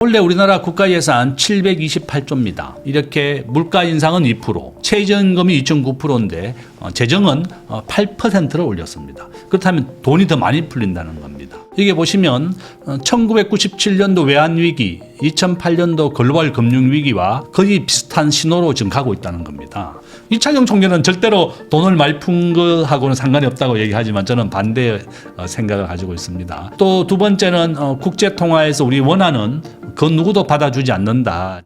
원래 우리나라 국가예산 728조입니다. 이렇게 물가 인상은 2%, 최저임금이 2.9%인데 재정은 8%를 올렸습니다. 그렇다면 돈이 더 많이 풀린다는 겁니다. 이게 보시면 1997년도 외환위기, 2008년도 글로벌 금융위기와 거의 비슷한 신호로 지금 가고 있다는 겁니다. 이창용 총재는 절대로 돈을 많이 푼 거하고는 상관이 없다고 얘기하지만 저는 반대의 생각을 가지고 있습니다. 또 두 번째는 국제통화에서 우리 원화는 그 누구도 받아주지 않는다.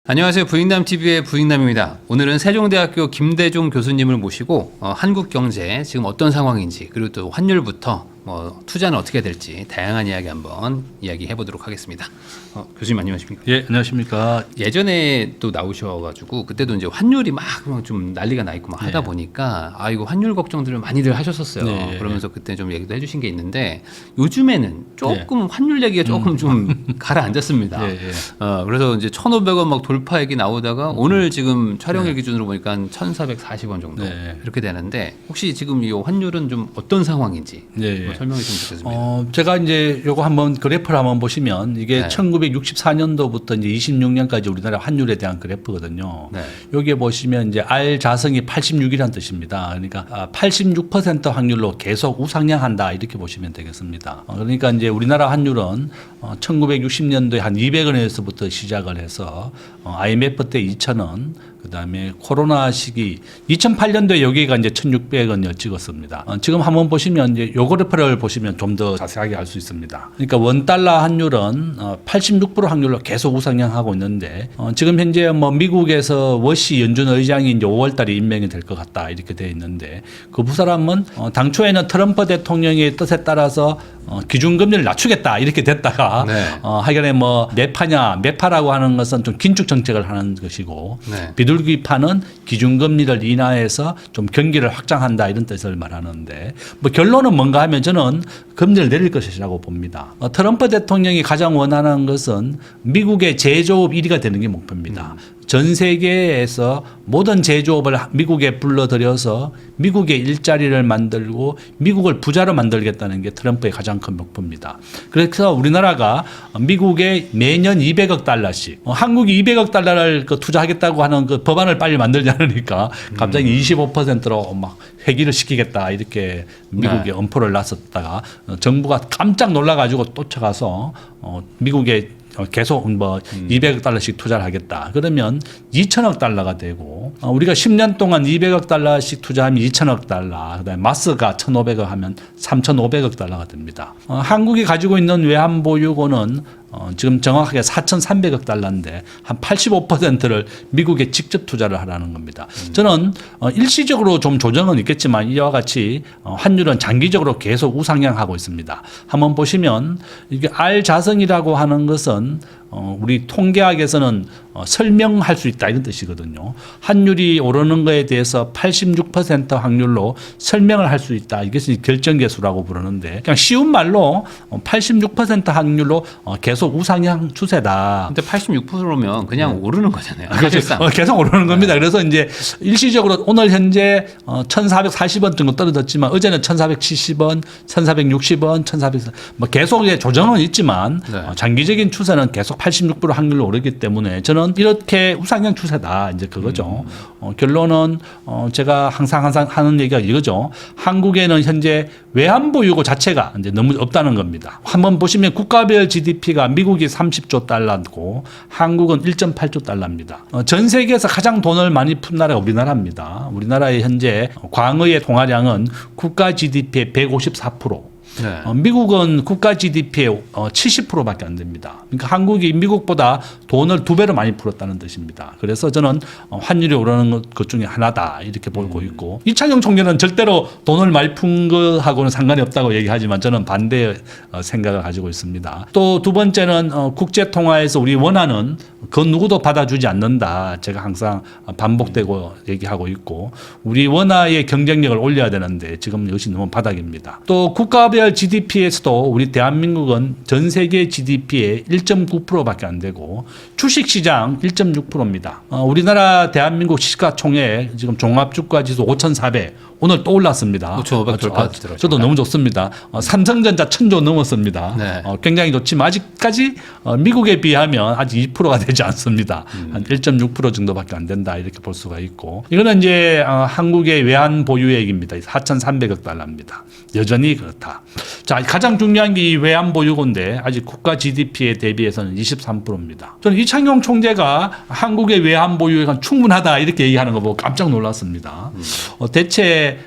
안녕하세요. 부익남TV의 부익남입니다. 오늘은 세종대학교 김대중 교수님을 모시고 한국 경제 지금 어떤 상황인지, 그리고 또 환율부터 투자는 어떻게 될지 다양한 이야기 한번 이야기해 보도록 하겠습니다. 교수님 안녕하십니까? 예, 안녕하십니까? 예전에 또 나오셔가지고 그때도 이제 환율이 막 좀 난리가 나 있고 막 하다 보니까 이거 환율 걱정들을 많이들 하셨었어요. 네. 그러면서 그때 좀 얘기도 해주신 게 있는데 요즘에는 조금 환율 얘기가 조금 좀 가라앉았습니다. 그래서 이제 1,500원 막 돌파 얘기 나오다가 오늘 지금 촬영일 기준으로 보니까 1,440원 정도 이렇게 되는데 혹시 지금 이 환율은 좀 어떤 상황인지 설명해 주시면 좋겠습니다. 제가 이제 요거 한번 그래프를 한번 보시면 이게 1964년도부터 이제 26년까지 우리나라 환율에 대한 그래프거든요. 여기에 보시면 이제 R 자성이 86이라는 뜻입니다. 그러니까 86% 확률로 계속 우상향한다 이렇게 보시면 되겠습니다. 그러니까 이제 우리나라 환율은 1960년도에 한 200원에서부터 시작을 해서 IMF 때 2,000원, 그다음에 코로나 시기 2008년도에 여기가 이제 1,600원을 찍었습니다. 지금 한번 보시면 이제 요 그래프를 보시면 좀 더 자세하게 알 수 있습니다. 그러니까 원 달러 환율은 86% 확률로 계속 우상향하고 있는데 지금 현재 미국에서 워시 연준 의장이 이제 5월달에 임명이 될 것 같다 이렇게 돼 있는데 그 사람은 당초에는 트럼프 대통령의 뜻에 따라서 기준금리를 낮추겠다 이렇게 됐다가 하여간에 매파냐 매파라고 하는 것은 좀 긴축 정책을 하는 것이고 비둘기파는 기준금리를 인하해서 좀 경기를 확장한다 이런 뜻을 말하는데 결론은 뭔가 하면 저는 금리를 내릴 것이라고 봅니다. 트럼프 대통령이 가장 원하는 것은 미국의 제조업 1위가 되는 게 목표입니다. 전 세계에서 모든 제조업을 미국에 불러들여서 미국의 일자리를 만들고 미국을 부자로 만들겠다는 게 트럼프의 가장 큰 목표입니다. 그래서 우리나라가 미국에 매년 200억 달러씩 한국이 200억 달러를 투자하겠다고 하는 그 법안을 빨리 만들지 않으니까 갑자기 25%로 막 회기를 시키겠다 이렇게 미국에 엄포를 놨었다가 정부가 깜짝 놀라가지고 쫓아가서 미국에 계속 200억 달러씩 투자를 하겠다. 그러면 2천억 달러가 되고 우리가 10년 동안 200억 달러씩 투자하면 2천억 달러. 그다음에 마스가 1,500억 하면 3,500억 달러가 됩니다. 한국이 가지고 있는 외환 보유고는 지금 정확하게 4,300억 달러인데 한 85%를 미국에 직접 투자를 하라는 겁니다. 저는 일시적으로 좀 조정은 있겠지만 이와 같이 환율은 장기적으로 계속 우상향하고 있습니다. 한번 보시면 이게 R 자성이라고 하는 것은 우리 통계학에서는 설명할 수 있다 이런 뜻이거든요. 환율이 오르는 것에 대해서 86% 확률로 설명을 할 수 있다. 이것이 결정계수라고 부르는데 그냥 쉬운 말로 86% 확률로 계속 우상향 추세다. 근데 86%면 그냥 오르는 거잖아요. 계속 오르는 겁니다. 그래서 이제 일시적으로 오늘 현재 1,440원 정도 떨어졌지만 어제는 1,470원, 1,460원, 1,400원 계속 조정은 있지만 장기적인 추세는 계속 86% 확률로 오르기 때문에 저는 이렇게 우상향 추세다. 이제 그거죠. 결론은 제가 항상 하는 얘기가 이거죠. 한국에는 현재 외환 보유고 자체가 이제 너무 없다는 겁니다. 한번 보시면 국가별 GDP가 미국이 30조 달러고 한국은 1.8조 달러입니다. 전 세계에서 가장 돈을 많이 푼 나라가 우리나라입니다. 우리나라의 현재 광의의 통화량은 국가 GDP의 154%. 미국은 국가 GDP의 70%밖에 안 됩니다. 그러니까 한국이 미국보다 돈을 2배로 많이 풀었다는 뜻입니다. 그래서 저는 환율이 오르는 것 중에 하나다 이렇게 보고 있고 이창용 총재는 절대로 돈을 많이 푼 거하고는 상관이 없다고 얘기하지만 저는 반대의 생각을 가지고 있습니다. 또 두 번째는 국제통화에서 우리 원화는 그 누구도 받아주지 않는다. 제가 항상 반복되고 얘기하고 있고 우리 원화의 경쟁력을 올려야 되는데 지금 이것이 너무 바닥입니다. 또 국가별 GDP에서도 우리 대한민국은 전 세계 GDP의 1.9%밖에 안 되고 주식시장 1.6%입니다. 우리나라 대한민국 시가총액 지금 종합주가지수 5,400 오늘 또 올랐습니다. 5,500 돌파했더라고요. 저도 너무 좋습니다. 삼성전자 1,000조 넘었습니다. 네. 굉장히 좋지만 아직까지 미국에 비하면 아직 2%가 되지 않습니다. 한 1.6% 정도밖에 안 된다 이렇게 볼 수가 있고 이거는 이제 한국의 외환 보유액입니다. 4,300억 달러입니다. 여전히 그렇다. 자, 가장 중요한 게 이 외환 보유고인데 아직 국가 GDP에 대비해서는 23%입니다. 저는 이창용 총재가 한국의 외환 보유액은 충분하다 이렇게 얘기하는 거 보고 깜짝 놀랐습니다. 대체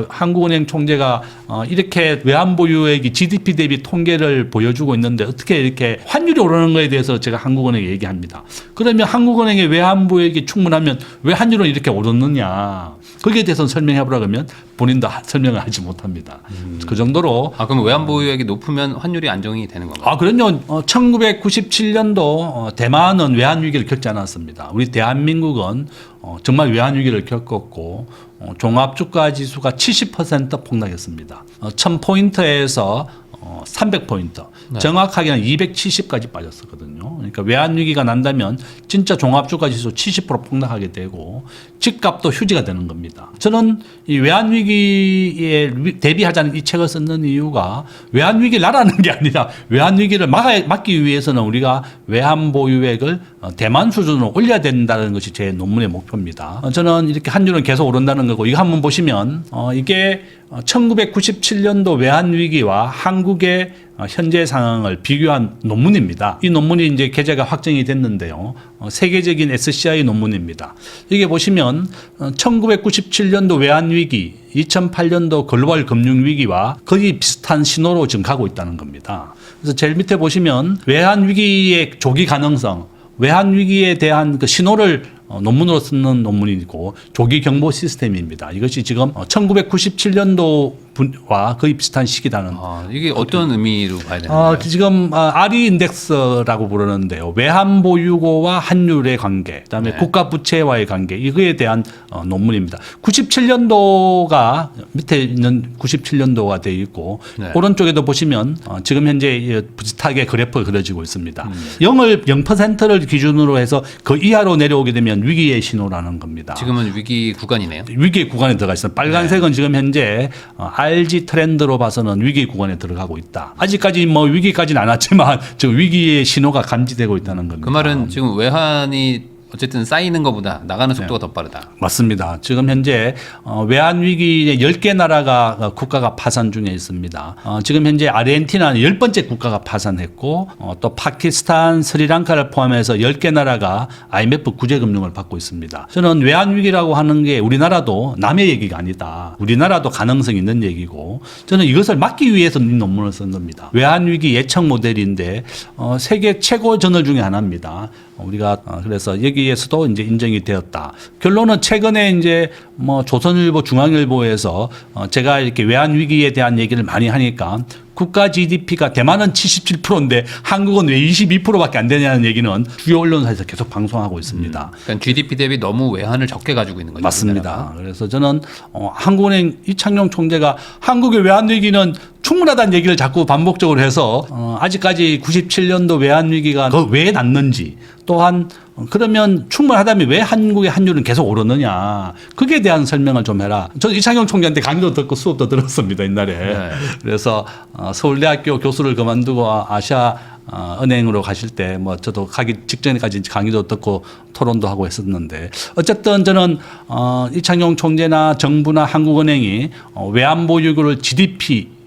한국은행 총재가 이렇게 외환 보유액이 GDP 대비 통계를 보여주고 있는데 어떻게 이렇게 환율이 오르는 거에 대해서 제가 한국은행에 얘기합니다. 그러면 한국은행의 외환 보유액이 충분하면 왜 환율은 이렇게 오르느냐? 거기에 대해서 설명해 보라 그러면 본인도 설명을 하지 못합니다. 그 정도로 그럼 외환 보유액이 높으면 환율이 안정이 되는 건가요? 그럼요. 1997년도 대만은 외환 위기를 겪지 않았습니다. 우리 대한민국은 정말 외환 위기를 겪었고 종합주가 지수가 70% 폭락했습니다. 1000포인트에서 300포인트. 네. 정확하게는 270까지 빠졌었거든요. 그러니까 외환 위기가 난다면 진짜 종합주가 지수 70% 폭락하게 되고 집값도 휴지가 되는 겁니다. 저는 이 외환 위기에 대비하자는 이 책을 쓰는 이유가 외환 위기를 나라는 게 아니라 외환 위기를 막기 위해서는 우리가 외환 보유액을 대만 수준으로 올려야 된다는 것이 제 논문의 목표입니다. 저는 이렇게 환율은 계속 오른다는 거고 이거 한번 보시면 이게 1997년도 외환 위기와 한국의 현재 상황을 비교한 논문입니다. 이 논문이 이제 게재가 확정이 됐는데요. 세계적인 SCI 논문입니다. 이게 보시면 1997년도 외환 위기, 2008년도 글로벌 금융 위기와 거의 비슷한 신호로 지금 가고 있다는 겁니다. 그래서 제일 밑에 보시면 외환 위기의 조기 가능성, 외환 위기에 대한 그 신호를 논문으로 쓰는 논문이고 조기 경보 시스템입니다. 이것이 지금 1997년도와 거의 비슷한 시기다는. 이게 어떤 의미로 봐야 되나요? 지금 RE 인덱스라고 부르는데요. 외환 보유고와 환율의 관계, 그다음에 네. 국가 부채와의 관계 이거에 대한 논문입니다. 97년도가 밑에 있는 97년도가 되어 있고 네. 오른쪽에도 보시면 지금 현재 비슷하게 그래프가 그려지고 있습니다. 0%를 기준으로 해서 그 이하로 내려오게 되면 위기의 신호라는 겁니다. 지금은 위기 구간이네요. 위기 구간에 들어가 있습니다. 빨간색은 지금 현재 RG 트렌드로 봐서는 위기 구간에 들어가고 있다. 아직까지 뭐 위기까지는 안 왔지만 지금 위기의 신호가 감지되고 있다는 겁니다. 그 말은 지금 외환이 어쨌든 쌓이는 것보다 나가는 속도가 더 빠르다. 맞습니다. 지금 현재 외환 위기의 10개 나라가 국가가 파산 중에 있습니다. 지금 현재 아르헨티나는 10번째 국가가 파산했고 또 파키스탄, 스리랑카를 포함해서 10개 나라가 IMF 구제금융을 받고 있습니다. 저는 외환 위기라고 하는 게 우리나라도 남의 얘기가 아니다. 우리나라도 가능성이 있는 얘기고 저는 이것을 막기 위해서 이 논문을 쓴 겁니다. 외환 위기 예측 모델인데 세계 최고 저널 중에 하나입니다. 우리가 그래서 여기에서도 이제 인정이 되었다. 결론은 최근에 이제 뭐 조선일보, 중앙일보에서 제가 이렇게 외환 위기에 대한 얘기를 많이 하니까 국가 GDP가 대만은 77%인데 한국은 왜 22%밖에 안 되냐는 얘기는 주요 언론사에서 계속 방송하고 있습니다. 그러니까 GDP 대비 너무 외환을 적게 가지고 있는 거죠. 맞습니다. 우리나라가. 그래서 저는 한국은행 이창용 총재가 한국의 외환 위기는 충분하다는 얘기를 자꾸 반복적으로 해서 아직까지 97년도 외환 위기가 왜 났는지 또한 그러면 충분하다면 왜 한국의 환율은 계속 오르느냐 거기에 대한 설명을 좀 해라. 저는 이창용 총재한테 강의도 듣고 수업도 들었습니다 옛날에. 네. 그래서 서울대학교 교수를 그만두고 아시아 은행으로 가실 때 뭐 저도 가기 직전까지 강의도 듣고 토론도 하고 했었는데 어쨌든 저는 이창용 총재나 정부나 한국은행이 외환 보유고를 GDP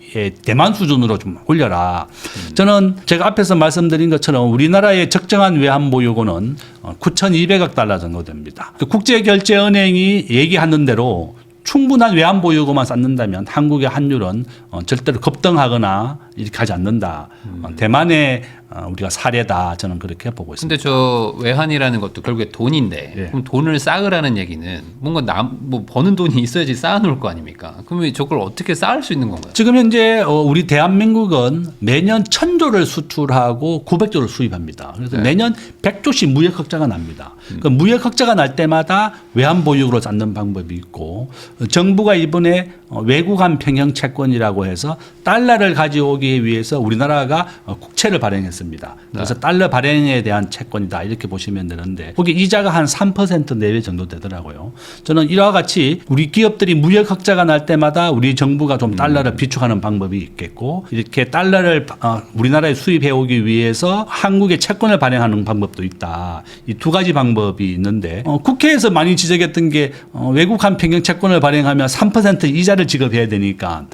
대만 수준으로 좀 올려라. 저는 제가 앞에서 말씀드린 것처럼 우리나라의 적정한 외환 보유고는 9,200억 달러 정도 됩니다. 국제결제은행이 얘기하는 대로 충분한 외환 보유고만 쌓는다면 한국의 환율은 절대로 급등하거나 이렇게 하지 않는다. 대만의 우리가 사례다. 저는 그렇게 보고 있습니다. 근데 저 외환이라는 것도 결국에 돈인데 예. 그럼 돈을 쌓으라는 얘기는 뭔가 뭐 버는 돈이 있어야지 쌓아놓을 거 아닙니까? 그러면 저걸 어떻게 쌓을 수 있는 건가요? 지금 현재 우리 대한민국은 매년 1,000조를 수출하고 900조를 수입합니다. 그래서 네. 매년 100조씩 무역 흑자가 납니다. 그 무역 흑자가 날 때마다 외환 보유고로 쌓는 방법이 있고 정부가 이번에 외국한 평형 채권이라고 해서 달러를 가져오기 해오기 위해서 우리나라가 국채를 발행했습니다. 그래서 달러 발행에 대한 채권이다 이렇게 보시면 되는데 거기 이자가 한 3% 내외 정도 되더라고요. 저는 이와 같이 우리 기업들이 무역 흑자가 날 때마다 우리 정부가 좀 달러를 비축하는 방법이 있겠고 이렇게 달러를 우리나라에 수입해 오기 위해서 한국에 채권을 발행하는 방법도 있다. 이 두 가지 방법이 있는데 국회에서 많이 지적했던 게 외국한 평형 채권을 발행하면 3% 이자를 지급해야 되니까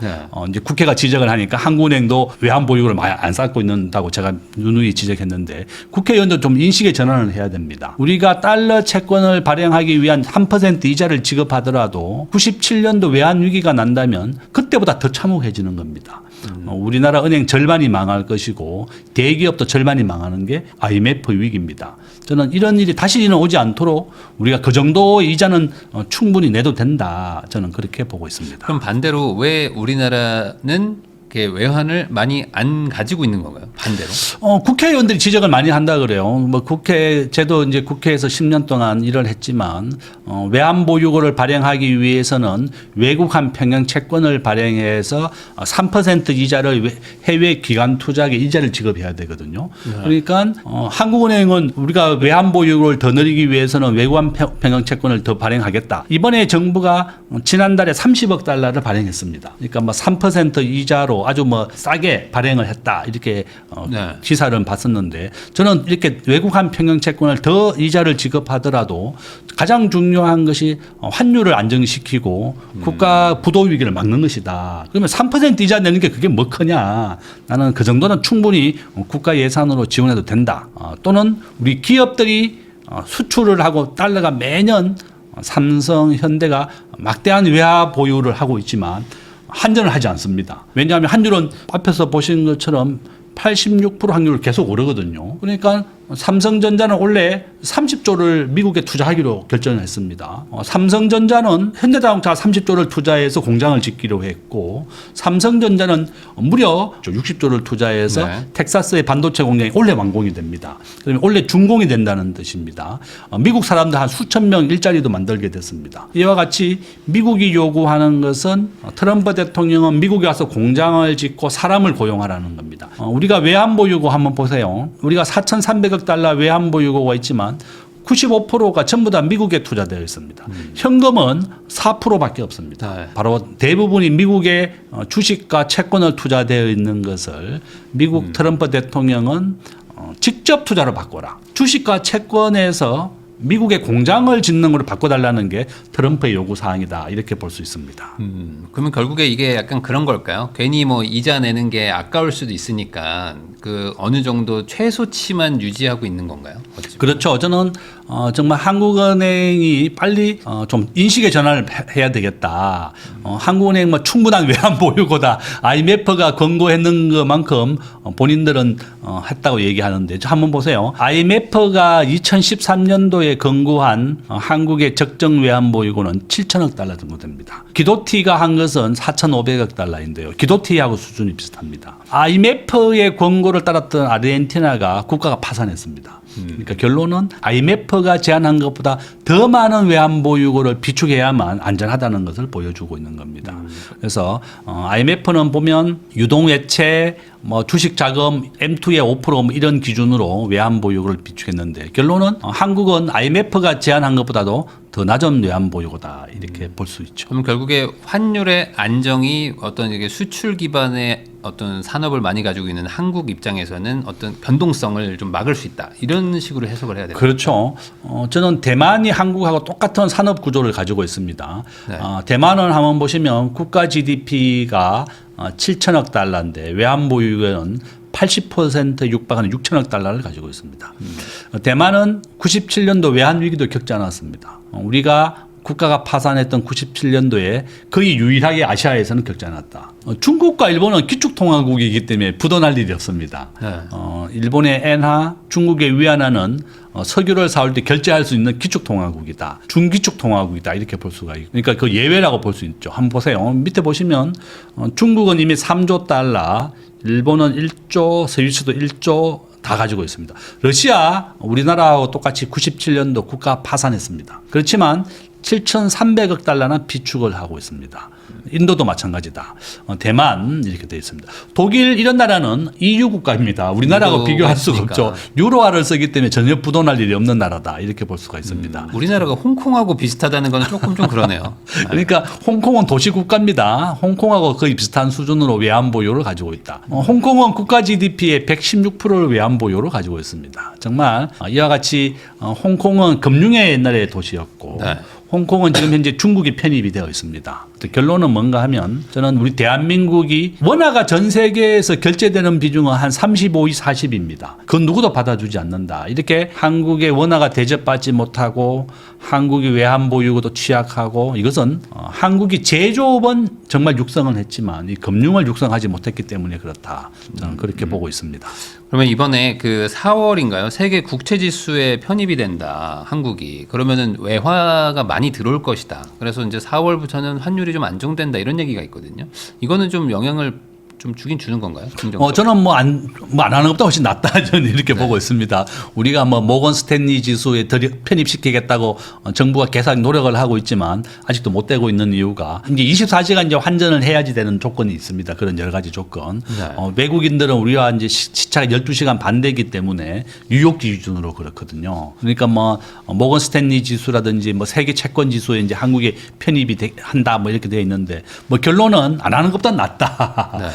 이제 국회가 지적을 하니까 한국은행도 외환 보유고를 많이 안 쌓고 있는다고 제가 누누이 지적했는데 국회의원도 좀 인식의 전환을 해야 됩니다. 우리가 달러 채권을 발행하기 위한 3% 이자를 지급하더라도 97년도 외환 위기가 난다면 그때보다 더 참혹해지는 겁니다. 우리나라 은행 절반이 망할 것이고 대기업도 절반이 망하는 게 IMF 위기입니다. 저는 이런 일이 다시는 오지 않도록 우리가 그 정도의 이자는 충분히 내도 된다. 저는 그렇게 보고 있습니다. 그럼 반대로 왜 우리나라는 이렇게 외환을 많이 안 가지고 있는 건가요? 반대로? 국회의원들이 지적을 많이 한다 그래요. 뭐 저도 이제 국회에서 10년 동안 일을 했지만 외환 보유고를 발행하기 위해서는 외국한 평형 채권을 발행해서 3% 이자를 해외 기관 투자에 이자를 지급해야 되거든요. 그러니까 한국은행은 우리가 외환 보유고를 더 늘리기 위해서는 외국한 평형 채권을 더 발행하겠다. 이번에 정부가 지난달에 30억 달러를 발행했습니다. 그러니까 뭐 3% 이자로 아주 뭐 싸게 발행을 했다 이렇게 기사를 봤었는데 저는 이렇게 외국한 평형 채권을 더 이자를 지급하더라도 가장 중요한 것이 환율을 안정시키고 국가 부도 위기를 막는 것이다. 그러면 3% 이자 내는 게 그게 뭐 크냐? 나는 그 정도는 충분히 국가 예산으로 지원해도 된다. 또는 우리 기업들이 수출을 하고 달러가 매년 삼성, 현대가 막대한 외화 보유를 하고 있지만 환전을 하지 않습니다. 왜냐하면 환율은 앞에서 보신 것처럼 86% 확률을 계속 오르거든요. 그러니까 삼성전자는 원래 30조를 미국에 투자하기로 결정을 했습니다. 삼성전자는 현대자동차 30조를 투자해서 공장을 짓기로 했고 삼성전자는 무려 60조를 투자해서 텍사스의 반도체 공장이 올해 완공이 됩니다. 그러면 올해 준공이 된다는 뜻입니다. 미국 사람들 한 수천 명 일자리도 만들게 됐습니다. 이와 같이 미국이 요구하는 것은 트럼프 대통령은 미국에 와서 공장을 짓고 사람을 고용하라는 겁니다. 우리가 외환보유고 한번 보세요. 우리가 4,300억 달러 외환보유고가 있지만 95%가 전부 다 미국에 투자되어 있습니다. 현금은 4%밖에 없습니다. 바로 대부분이 미국의 주식과 채권을 투자되어 있는 것을 미국 트럼프 대통령은 직접 투자를 바꿔라. 주식과 채권에서 미국의 공장을 짓는 걸로 바꿔달라는 게 트럼프의 요구 사항이다 이렇게 볼 수 있습니다. 그러면 결국에 이게 약간 그런 걸까요? 괜히 뭐 이자 내는 게 아까울 수도 있으니까 그 어느 정도 최소치만 유지하고 있는 건가요? 그렇죠. 저는 정말 한국은행이 빨리 좀 인식의 전환을 해야 되겠다. 한국은행 뭐 충분한 외환 보유고다. IMF가 권고했는 것만큼 본인들은 했다고 얘기하는데 한번 보세요. IMF가 2013년도에 권고한 한국의 적정 외환 보유고는 7천억 달러 정도 됩니다. 기도티가 한 것은 4,500억 달러인데요. 기도티하고 수준이 비슷합니다. IMF의 권고를 따랐던 아르헨티나가 국가가 파산했습니다. 그러니까 결론은 IMF가 제안한 것보다 더 많은 외환 보유고를 비축해야만 안전하다는 것을 보여주고 있는 겁니다. 그래서 IMF는 보면 유동외채, 뭐 주식 자금 M2의 5% 뭐 이런 기준으로 외환 보유고를 비축했는데 결론은 한국은 IMF가 제안한 것보다도 더 낮은 외환 보유고다 이렇게 볼 수 있죠. 그럼 결국에 환율의 안정이 어떤 이게 수출 기반의 어떤 산업을 많이 가지고 있는 한국 입장에서는 어떤 변동성을 좀 막을 수 있다 이런 식으로 해석을 해야 됩니다. 그렇죠. 저는 대만이 한국하고 똑같은 산업 구조를 가지고 있습니다. 대만은 한번 보시면 국가 GDP가 7천억 달러인데 외환 보유고는 80% 육박하는 6천억 달러를 가지고 있습니다. 대만은 97년도 외환 위기도 겪지 않았습니다. 우리가 국가가 파산했던 97년도에 거의 유일하게 아시아에서는 겪지 않았다. 중국과 일본은 기축통화국이기 때문에 부도날 일이 없습니다. 일본의 엔화, 중국의 위안화는 석유를 사올 때 결제할 수 있는 기축통화국이다. 중기축통화국이다. 이렇게 볼 수가 있고. 그러니까 그 예외라고 볼 수 있죠. 한번 보세요. 밑에 보시면 중국은 이미 3조 달러, 일본은 1조, 스위스도 1조 다 가지고 있습니다. 러시아, 우리나라하고 똑같이 97년도 국가 파산했습니다. 그렇지만 7,300억 달러는 비축을 하고 있습니다. 인도도 마찬가지다. 대만 이렇게 되어 있습니다. 독일 이런 나라는 EU 국가입니다. 우리나라하고 비교할 수가 없죠. 유로화를 쓰기 때문에 전혀 부도날 일이 없는 나라다. 이렇게 볼 수가 있습니다. 우리나라가 홍콩하고 비슷하다는 건 조금 좀 그러네요. 그러니까 홍콩은 도시 국가입니다. 홍콩하고 거의 비슷한 수준으로 외환 보유를 가지고 있다. 홍콩은 국가 GDP의 116%를 외환 보유로 가지고 있습니다. 정말 이와 같이 홍콩은 금융의 옛날의 도시였고 네. 홍콩은 지금 현재 중국이 편입이 되어 있습니다. 결론은 뭔가 하면 저는 우리 대한민국이 원화가 전 세계에서 결제되는 비중은 한 35, 40입니다. 그건 누구도 받아주지 않는다. 이렇게 한국의 원화가 대접받지 못하고 한국이 외환 보유고도 취약하고 이것은 한국이 제조업은 정말 육성을 했지만 이 금융을 육성하지 못했기 때문에 그렇다. 저는 그렇게 보고 있습니다. 그러면 이번에 그 4월인가요? 세계 국채 지수에 편입이 된다. 한국이. 그러면은 외화가 많이 들어올 것이다. 그래서 이제 4월부터는 환율이 좀 안정된다 이런 얘기가 있거든요. 이거는 좀 영향을 좀 주긴 주는 건가요? 저는 뭐 안 하는 것보다 훨씬 낫다 저는 이렇게 보고 있습니다. 우리가 뭐 모건 스탠리 지수에 편입시키겠다고 정부가 계속 노력을 하고 있지만 아직도 못 되고 있는 이유가 이제 24시간 이제 환전을 해야지 되는 조건이 있습니다. 그런 여러 가지 조건. 네. 외국인들은 우리와 이제 시차가 12시간 반 되기 때문에 뉴욕 기준으로 그렇거든요. 그러니까 뭐 모건 스탠리 지수라든지 뭐 세계 채권 지수에 이제 한국에 편입이 한다 뭐 이렇게 되어 있는데 뭐 결론은 안 하는 것보다 낫다. 네.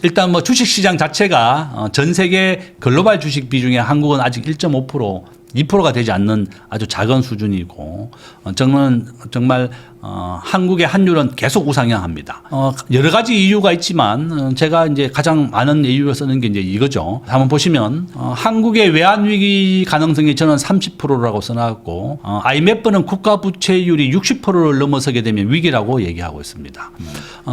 일단 뭐 주식 시장 자체가 전 세계 글로벌 주식 비중에 한국은 아직 1.5%, 2%가 되지 않는 아주 작은 수준이고 저는 정말 한국의 환율은 계속 우상향합니다. 여러 가지 이유가 있지만 제가 이제 가장 많은 이유를 쓰는 게 이제 이거죠. 한번 보시면 한국의 외환 위기 가능성이 저는 30%라고 써놨고 IMF는 국가 부채율이 60%를 넘어서게 되면 위기라고 얘기하고 있습니다.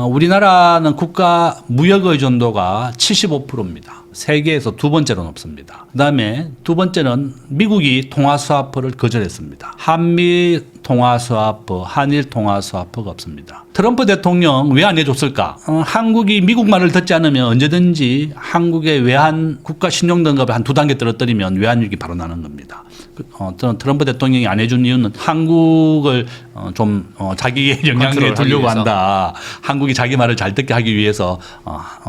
우리나라는 국가 무역 의존도가 75%입니다. 세계에서 두 번째로 높습니다. 그다음에 두 번째는 미국이 통화스와프를 거절했습니다. 한미 통화스와프, 한일 통화스와프가 없습니다. 트럼프 대통령 왜 안 해줬을까? 한국이 미국 말을 듣지 않으면 언제든지 한국의 외환 국가 신용 등급을 한 2단계 떨어뜨리면 외환 위기 바로 나는 겁니다. 저는 트럼프 대통령이 안 해준 이유는 한국을 좀 자기의 영향력에 두려고 한다. 한국이 자기 말을 잘 듣게 하기 위해서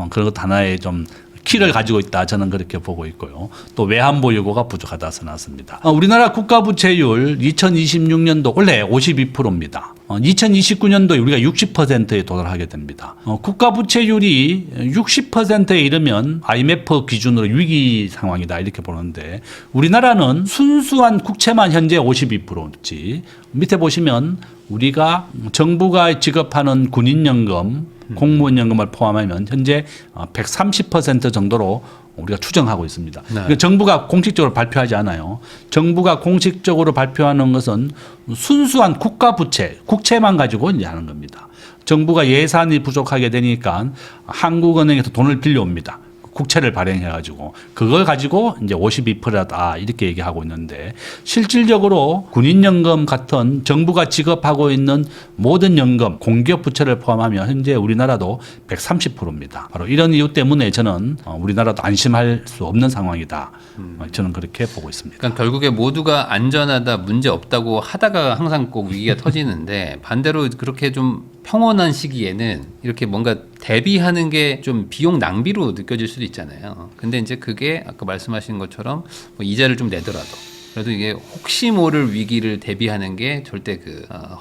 그런 것 하나의 좀 키를 가지고 있다. 저는 그렇게 보고 있고요. 또 외환 보유고가 부족하다 써놨습니다. 우리나라 국가 부채율 2026년도 원래 52%입니다. 2029년도에 우리가 60%에 도달하게 됩니다. 국가 부채율이 60%에 이르면 IMF 기준으로 위기 상황이다 이렇게 보는데 우리나라는 순수한 국채만 현재 52%지 밑에 보시면 우리가 정부가 지급하는 군인연금 공무원연금을 포함하면 현재 130% 정도로 우리가 추정하고 있습니다. 네. 그러니까 정부가 공식적으로 발표하지 않아요. 정부가 공식적으로 발표하는 것은 순수한 국가 부채, 국채만 가지고 이제 하는 겁니다. 정부가 예산이 부족하게 되니까 한국은행에서 돈을 빌려옵니다. 국채를 발행해가지고 그걸 가지고 이제 52%다 이렇게 얘기하고 있는데 실질적으로 군인연금 같은 정부가 지급하고 있는 모든 연금, 공기업 부채를 포함하면 현재 우리나라도 130%입니다. 바로 이런 이유 때문에 저는 우리나라도 안심할 수 없는 상황이다. 저는 그렇게 보고 있습니다. 그러니까 결국에 모두가 안전하다, 문제 없다고 하다가 항상 꼭 위기가 터지는데 반대로 그렇게 좀 평온한 시기에는 이렇게 뭔가 대비하는 게 좀 비용 낭비로 느껴질 수도 있잖아요. 근데 이제 그게 아까 말씀하신 것처럼 뭐 이자를 좀 내더라도 그래도 이게 혹시 모를 위기를 대비하는 게 절대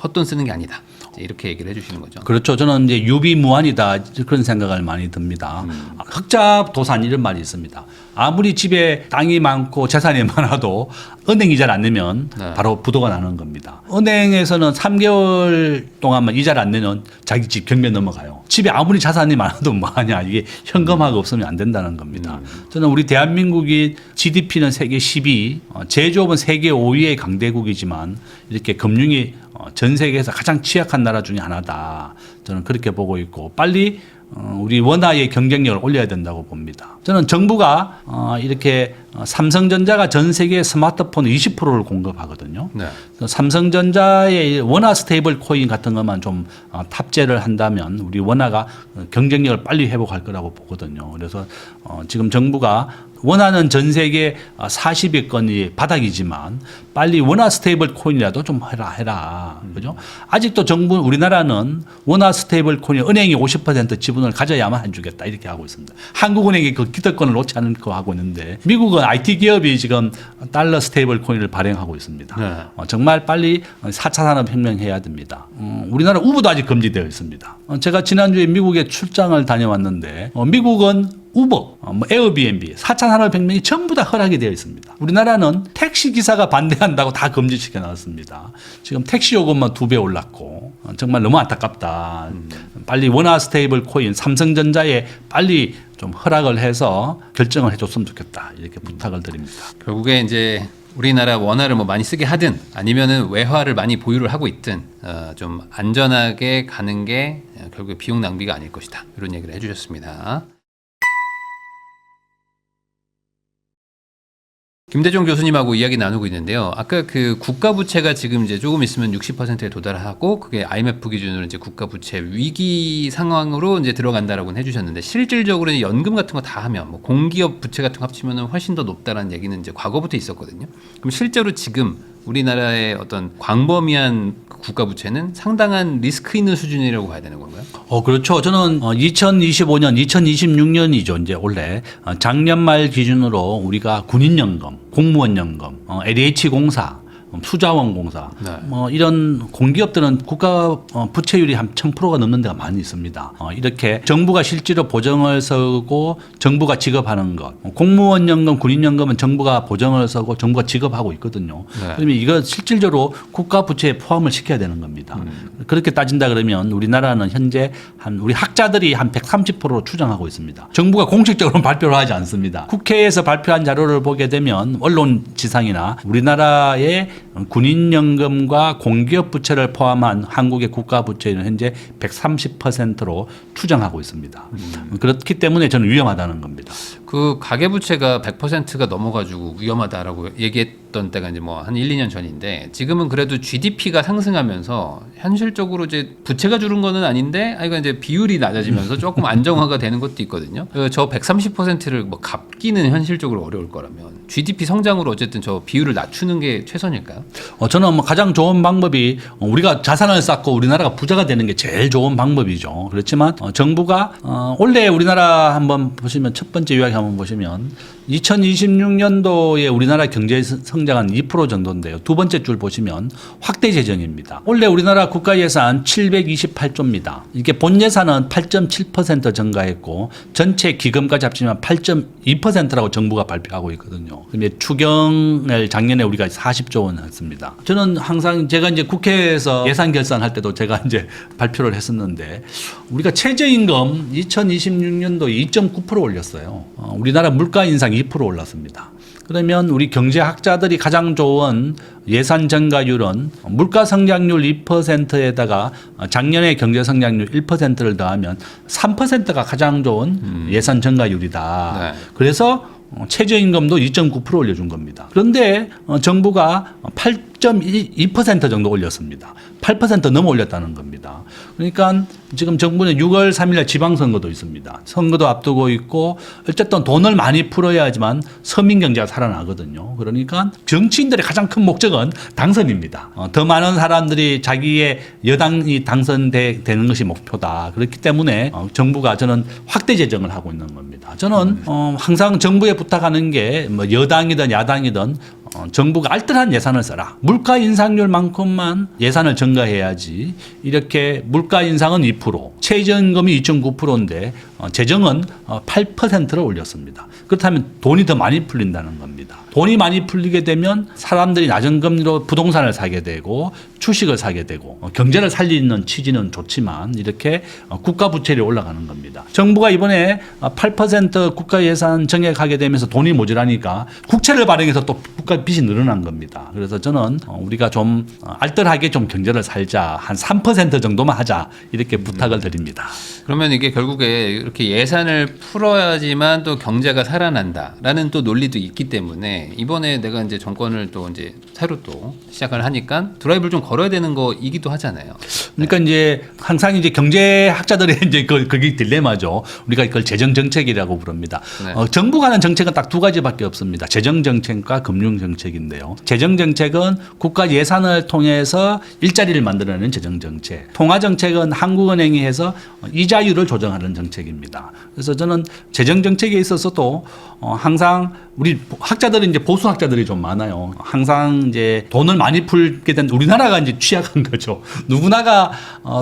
헛돈 쓰는 게 아니다. 이렇게 얘기를 해주시는 거죠. 그렇죠. 저는 이제 유비무환이다 그런 생각을 많이 듭니다. 흑자도산 이런 말이 있습니다. 아무리 집에 땅이 많고 재산이 많아도 은행 이자를 안 내면 네. 바로 부도가 나는 겁니다. 은행에서는 3개월 동안만 이자를 안 내면 자기 집 경매 넘어가요. 집에 아무리 자산이 많아도 뭐하냐 이게 현금화가 없으면 안 된다는 겁니다. 저는 우리 대한민국이 GDP는 세계 10위, 제조업은 세계 5위의 강대국이지만 이렇게 금융이 전 세계에서 가장 취약한 나라 중에 하나다. 저는 그렇게 보고 있고 빨리 우리 원화의 경쟁력을 올려야 된다고 봅니다. 저는 정부가 이렇게 삼성전자가 전 세계 스마트폰 20%를 공급하거든요. 네. 삼성전자의 원화 스테이블 코인 같은 것만 좀 탑재를 한다면 우리 원화가 경쟁력을 빨리 회복할 거라고 보거든요. 그래서 지금 정부가 원화는 전 세계 40위권이 바닥이지만 빨리 원화 스테이블 코인이라도 좀 해라. 그죠? 아직도 정부 우리나라는 원화 스테이블 코인 은행이 50% 지분을 가져야만 해주겠다 이렇게 하고 있습니다. 한국은행이 그 기득권을 놓지 않고 하고 있는데 미국은 IT 기업이 지금 달러 스테이블 코인을 발행하고 있습니다. 네. 정말 빨리 4차 산업혁명 해야 됩니다. 우리나라 우버도 아직 금지되어 있습니다. 제가 지난주에 미국에 출장을 다녀왔는데 미국은 우버, 에어비앤비, 4차 산업혁명이 전부 다 허락이 되어 있습니다. 우리나라는 택시 기사가 반대한다고 다 금지시켜 놨습니다. 지금 택시 요금만 2배 올랐고 정말 너무 안타깝다. 빨리 원화 스테이블 코인 삼성전자에 빨리 좀 허락을 해서 결정을 해줬으면 좋겠다. 이렇게 부탁을 드립니다. 결국에 이제 우리나라 원화를 뭐 많이 쓰게 하든 아니면은 외화를 많이 보유를 하고 있든 좀 안전하게 가는 게 결국에 비용 낭비가 아닐 것이다. 이런 얘기를 해주셨습니다. 김대중 교수님하고 이야기 나누고 있는데요. 아까 그 국가 부채가 지금 이제 조금 있으면 60%에 도달하고 그게 IMF 기준으로 이제 국가 부채 위기 상황으로 이제 들어간다라고 해주셨는데 실질적으로 연금 같은 거 다 하면 뭐 공기업 부채 같은 거 합치면은 훨씬 더 높다라는 얘기는 이제 과거부터 있었거든요. 그럼 실제로 지금 우리나라의 어떤 광범위한 국가 부채는 상당한 리스크 있는 수준이라고 봐야 되는 건가요? 그렇죠. 저는 2025년, 2026년이죠. 이제 원래 작년 말 기준으로 우리가 군인연금, 공무원연금, LH공사, 수자원공사 네. 이런 공기업들은 국가 부채율이 한 1000%가 넘는 데가 많이 있습니다. 이렇게 정부가 실제로 보정을 서고 정부가 지급하는 것, 공무원연금, 군인연금은 정부가 보정을 서고 정부가 지급하고 있거든요. 네. 그러면 이거 실질적으로 국가 부채에 포함을 시켜야 되는 겁니다. 그렇게 따진다 그러면 우리나라는 현재 우리 학자들이 한 130%로 추정하고 있습니다. 정부가 공식적으로 발표를 하지 않습니다. 국회에서 발표한 자료를 보게 되면 언론 지상이나 우리나라의 군인연금과 공기업 부채를 포함한 한국의 국가 부채는 현재 130%로 추정하고 있습니다. 그렇기 때문에 저는 위험하다는 겁니다. 그 가계부채가 100%가 넘어가지고 위험하다라고 얘기했던 때가 이제 뭐 한 1, 2년 전인데 지금은 그래도 GDP가 상승하면서 현실적으로 이제 부채가 줄은 거는 아닌데 이거 이제 비율이 낮아지면서 조금 안정화가 되는 것도 있거든요. 저 130%를 뭐 갚기는 현실적으로 어려울 거라면 GDP 성장으로 어쨌든 저 비율을 낮추는 게 최선일까요? 저는 가장 좋은 방법이 우리가 자산을 쌓고 우리나라가 부자가 되는 게 제일 좋은 방법이죠. 그렇지만 정부가 원래 우리나라 한번 보시면 첫 번째 요약 한번 보시면 2026년도에 우리나라 경제 성장은 2% 정도인데요. 두 번째 줄 보시면 확대 재정입니다. 원래 우리나라 국가 예산 728조입니다. 이게 본 예산은 8.7% 증가했고 전체 기금까지 합치면 8.2%라고 정부가 발표하고 있거든요. 그런데 추경을 작년에 우리가 40조 원 했습니다. 저는 항상 제가 이제 국회에서 예산 결산할 때도 제가 이제 발표를 했었는데 우리가 최저임금 2026년도에 2.9% 올렸어요. 우리나라 물가 인상 2% 올랐습니다. 그러면 우리 경제학자들이 가장 좋은 예산 증가율은 물가 성장률 2%에다가 작년에 경제 성장률 1%를 더하면 3%가 가장 좋은 예산 증가율이다. 네. 그래서 최저임금도 2.9% 올려준 겁니다. 그런데 정부가 8.2% 정도 올렸습니다. 8% 넘어 올렸다는 겁니다. 그러니까 지금 정부는 6월 3일에 지방선거도 있습니다. 선거도 앞두고 있고 어쨌든 돈을 많이 풀어야지만 서민 경제가 살아나거든요. 그러니까 정치인들의 가장 큰 목적은 당선입니다. 더 많은 사람들이 자기의 여당이 당선되는 것이 목표다. 그렇기 때문에 정부가 저는 확대 재정을 하고 있는 겁니다. 저는 항상 정부에 부탁하는 게 뭐 여당이든 야당이든 정부가 알뜰한 예산을 써라. 물가 인상률만큼만 예산을 증가해야지. 이렇게 물가 인상은 2%, 최저임금이 2.9%인데 재정은 8%를 올렸습니다. 그렇다면 돈이 더 많이 풀린다는 겁니다. 돈이 많이 풀리게 되면 사람들이 낮은 금리로 부동산을 사게 되고 주식을 사게 되고 경제를 살리는 취지는 좋지만 이렇게 국가 부채율이 올라가는 겁니다. 정부가 이번에 8% 국가 예산 정액하게 되면서 돈이 모자라니까 국채를 발행해서 또 국가 국가 빚이 늘어난 겁니다. 그래서 저는 우리가 좀 알뜰하게 좀 경제를 살자, 한 3% 정도만 하자, 이렇게 부탁을 드립니다. 그러면 이게 결국에 이렇게 예산을 풀어야지만 또 경제가 살아난다라는 또 논리도 있기 때문에 이번에 내가 이제 정권을 또 이제 새로 또 시작을 하니까 드라이브를 좀 걸어야 되는 거이기도 하잖아요. 그러니까 이제 항상 이제 경제학자들의 이제 그게 딜레마죠. 우리가 이걸 재정 정책이라고 부릅니다. 네. 정부가 하는 정책은 딱 두 가지밖에 없습니다. 재정 정책과 금융 정책인데요. 재정 정책은 국가 예산을 통해서 일자리를 만들어내는 재정 정책. 통화 정책은 한국은행이 해서 이자율을 조정하는 정책입니다. 그래서 저는 재정 정책에 있어서도 항상 우리 학자들은 이제 보수 학자들이 좀 많아요. 항상 이제 돈을 많이 풀게 된 우리나라가 이제 취약한 거죠. 누구나가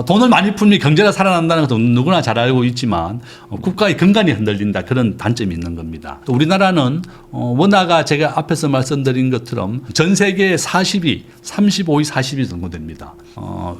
돈을 많이 풀면 경제가 살아난다는 것은 누구나 잘 알고 있지만 국가의 근간이 흔들린다, 그런 단점이 있는 겁니다. 또 우리나라는 원화가 제가 앞에서 말씀드린 것처럼 전 세계 40위, 35위, 40위 정도 됩니다.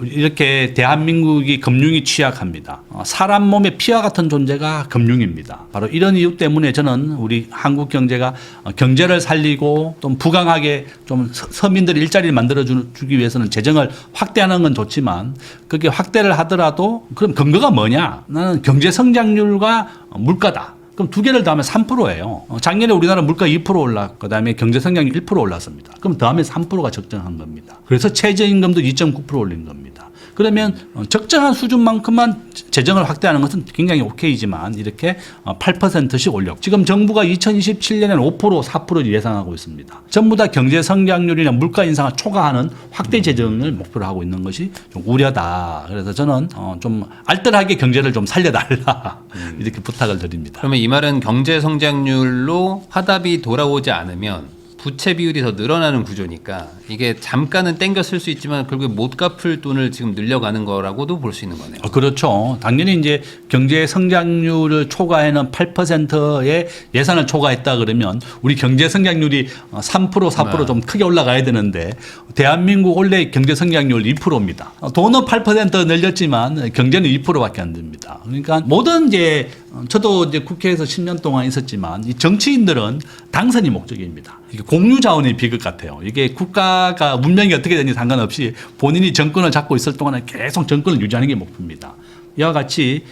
이렇게 대한민국이 금융이 취약합니다. 사람 몸의 피와 같은 존재가 금융입니다. 바로 이런 이유 때문에 저는 우리 한국 경제가 경제를 살리고 좀 부강하게 좀 서민들이 일자리를 만들어 주기 위해서는 재정을 확대하는 건 좋지만, 그게 확대를 하더라도 그럼 근거가 뭐냐? 나는 경제 성장률과 물가다. 그럼 두 개를 더하면 3%예요. 작년에 우리나라 물가 2% 올랐고 그다음에 경제 성장률 1% 올랐습니다. 그럼 더하면 3%가 적정한 겁니다. 그래서 최저임금도 2.9% 올린 겁니다. 그러면 적정한 수준만큼만 재정을 확대하는 것은 굉장히 오케이지만 이렇게 8%씩 올렸고, 지금 정부가 2027년에는 5%, 4%를 예상하고 있습니다. 전부 다 경제 성장률이나 물가 인상을 초과하는 확대 재정을 목표로 하고 있는 것이 좀 우려다. 그래서 저는 좀 알뜰하게 경제를 좀 살려달라 이렇게 부탁을 드립니다. 그러면 이 말은 경제 성장률로 화답이 돌아오지 않으면 부채 비율이 더 늘어나는 구조니까 이게 잠깐은 땡겨 쓸 수 있지만 결국에 못 갚을 돈을 지금 늘려가는 거라고도 볼 수 있는 거네요. 그렇죠. 당연히 이제 경제 성장률을 초과하는 8%의 예산을 초과했다 그러면 우리 경제 성장률이 3%, 4% 좀 크게 올라가야 되는데 대한민국 원래 경제 성장률 2%입니다. 돈은 8% 늘렸지만 경제는 2%밖에 안 됩니다. 그러니까 모든 이제 저도 이제 국회에서 10년 동안 있었지만 이 정치인들은 당선이 목적입니다. 이게 공유 자원의 비극 같아요. 이게 국가가 문명이 어떻게 되는지 상관없이 본인이 정권을 잡고 있을 동안에 계속 정권을 유지하는 게 목표입니다. 이와 같이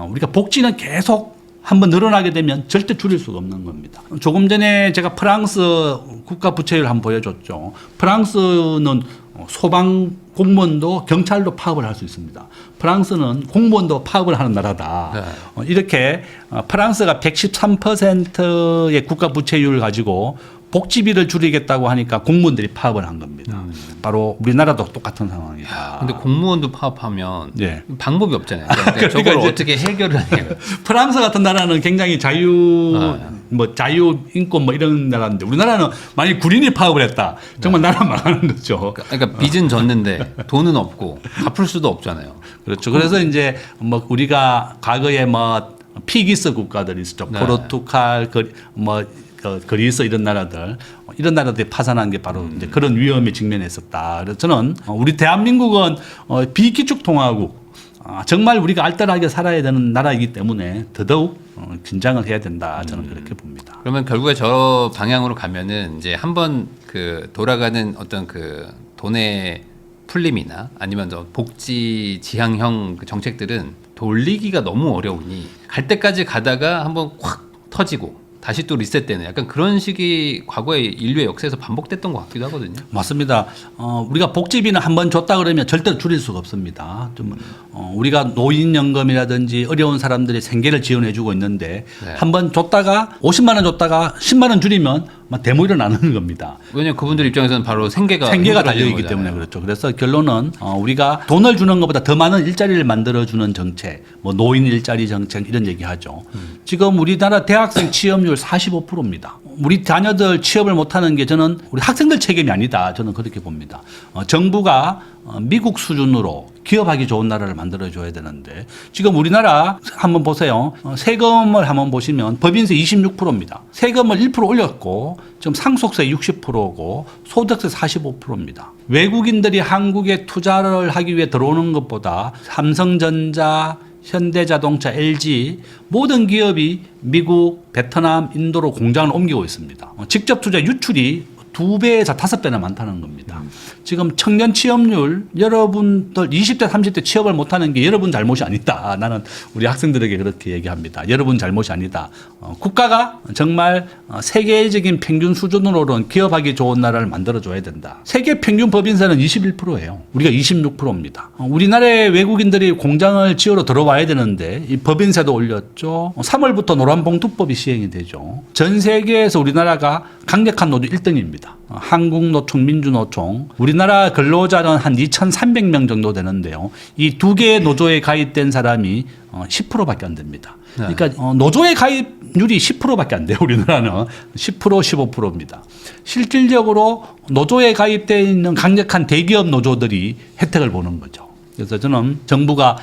우리가 복지는 계속 한번 늘어나게 되면 절대 줄일 수가 없는 겁니다. 조금 전에 제가 프랑스 국가 부채율 한번 보여줬죠. 프랑스는 소방 공무원도 경찰도 파업을 할 수 있습니다. 프랑스는 공무원도 파업을 하는 나라다. 네. 이렇게 프랑스가 113%의 국가 부채율을 가지고 복지비를 줄이겠다고 하니까 공무원들이 파업을 한 겁니다. 바로 우리나라도 똑같은 상황이다. 근데 공무원도 파업하면 네. 방법이 없잖아요. 그러니까 저걸 어떻게 해결을 하냐. 프랑스 같은 나라는 굉장히 자유 인권 이런 나라인데 우리나라는 만약 군인이 파업을 했다. 정말 나라 망하는 거죠. 그러니까 빚은 졌는데 돈은 없고 갚을 수도 없잖아요. 그렇죠. 그래서 이제 우리가 과거에 피기스 국가들이 있었죠. 네. 포르투갈, 그리스 이런 나라들이 파산한 게 바로 이제 그런 위험에 직면했었다. 그래서 저는 우리 대한민국은 비기축통화국, 정말 우리가 알뜰하게 살아야 되는 나라이기 때문에 더더욱 긴장을 해야 된다. 저는 그렇게 봅니다. 그러면 결국에 저 방향으로 가면은 이제 한번 그 돌아가는 어떤 그 돈의 풀림이나 아니면 저 복지 지향형 그 정책들은 돌리기가 너무 어려우니 갈 때까지 가다가 한번 확 터지고 다시 또 리셋되는 약간 그런 식이 과거의 인류의 역사에서 반복됐던 것 같기도 하거든요. 맞습니다. 우리가 복지비는 한번 줬다 그러면 절대로 줄일 수가 없습니다. 우리가 노인연금이라든지 어려운 사람들의 생계를 지원해주고 있는데 네. 한번 줬다가 50만 원 줬다가 10만 원 줄이면 대모이로 나누는 겁니다. 왜냐하면 그분들 입장에서는 바로 생계가 달려있기 때문에 그렇죠. 그래서 결론은 우리가 돈을 주는 것보다 더 많은 일자리를 만들어주는 정책, 노인 일자리 정책 이런 얘기하죠. 지금 우리나라 대학생 취업률 45%입니다. 우리 자녀들 취업을 못하는 게 저는 우리 학생들 책임이 아니다. 저는 그렇게 봅니다. 정부가 미국 수준으로 기업하기 좋은 나라를 만들어줘야 되는데 지금 우리나라 한번 보세요. 세금을 한번 보시면 법인세 26%입니다. 세금을 1% 올렸고 지금 상속세 60%고 소득세 45%입니다. 외국인들이 한국에 투자를 하기 위해 들어오는 것보다 삼성전자, 현대자동차, LG 모든 기업이 미국, 베트남, 인도로 공장을 옮기고 있습니다. 직접 투자 유출이 2배에서 5배나 많다는 겁니다. 지금 청년 취업률 여러분들 20대 30대 취업을 못하는 게 여러분 잘못이 아니다. 나는 우리 학생들에게 그렇게 얘기합니다. 여러분 잘못이 아니다. 국가가 정말 세계적인 평균 수준으로는 기업하기 좋은 나라를 만들어줘야 된다. 세계 평균 법인세는 21%예요. 우리가 26%입니다. 우리나라에 외국인들이 공장을 지으러 들어와야 되는데 이 법인세도 올렸죠. 3월부터 노란봉투법이 시행이 되죠. 전 세계에서 우리나라가 강력한 노조 1등입니다. 한국노총, 민주노총. 우리나라 근로자는 한 2,300명 정도 되는데요. 이 두 개의 노조에 가입된 사람이 10%밖에 안 됩니다. 그러니까 노조의 가입률이 10%밖에 안 돼요. 우리나라는 10%, 15%입니다. 실질적으로 노조에 가입되어 있는 강력한 대기업 노조들이 혜택을 보는 거죠. 그래서 저는 정부가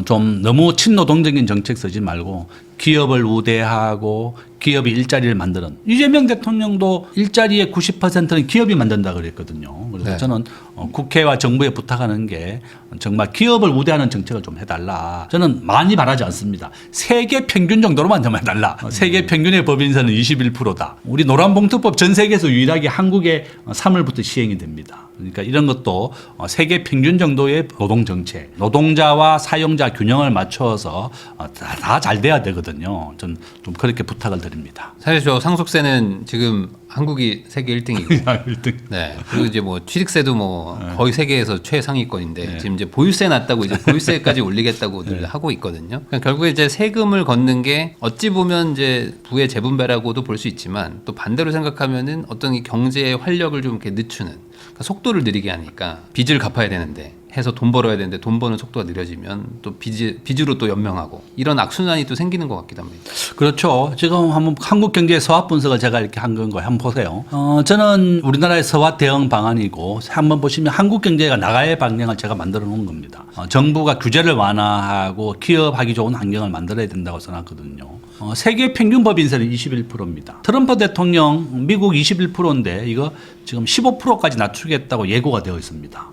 좀 너무 친노동적인 정책 쓰지 말고 기업을 우대하고 기업이 일자리를 만드는, 이재명 대통령도 일자리의 90%는 기업이 만든다 그랬거든요. 그래서 네. 저는 국회와 정부에 부탁하는 게 정말 기업을 우대하는 정책을 좀 해달라. 저는 많이 바라지 않습니다. 세계 평균 정도로만 좀 해달라. 세계 평균의 법인세는 21%다. 우리 노란봉투법 전 세계에서 유일하게 한국에 3월부터 시행이 됩니다. 그러니까 이런 것도 세계 평균 정도의 노동 정책, 노동자와 사용자 균형을 맞춰서 다 잘 돼야 되거든요. 전 좀 그렇게 부탁을 드립니다. 사실 저 상속세는 지금 한국이 세계 1등이고 1등. 네. 그리고 이제 뭐 취득세도 뭐 거의 세계에서 최상위권인데 지금 이제 보유세 낮다고 이제 보유세까지 올리겠다고들 하고 있거든요. 그러니까 결국에 이제 세금을 걷는 게 어찌 보면 이제 부의 재분배라고도 볼 수 있지만 또 반대로 생각하면은 어떤 이 경제의 활력을 좀 이렇게 늦추는, 그러니까 속도를 느리게 하니까 빚을 갚아야 되는데 해서 돈 벌어야 되는데 돈 버는 속도가 느려지면 또 빚으로 또 연명하고 이런 악순환이 또 생기는 것 같기도 합니다. 그렇죠. 지금 한번 한국 경제의 서화 분석을 제가 이렇게 한 건 거예요. 한번 보세요. 저는 우리나라의 서화 대응 방안이고 한번 보시면 한국 경제가 나갈 방향을 제가 만들어 놓은 겁니다. 정부가 규제를 완화하고 기업하기 좋은 환경을 만들어야 된다고 생각하거든요. 세계 평균 법인세는 21%입니다. 트럼프 대통령 미국 21%인데 이거 지금 15%까지 낮추겠다고 예고가 되어 있습니다.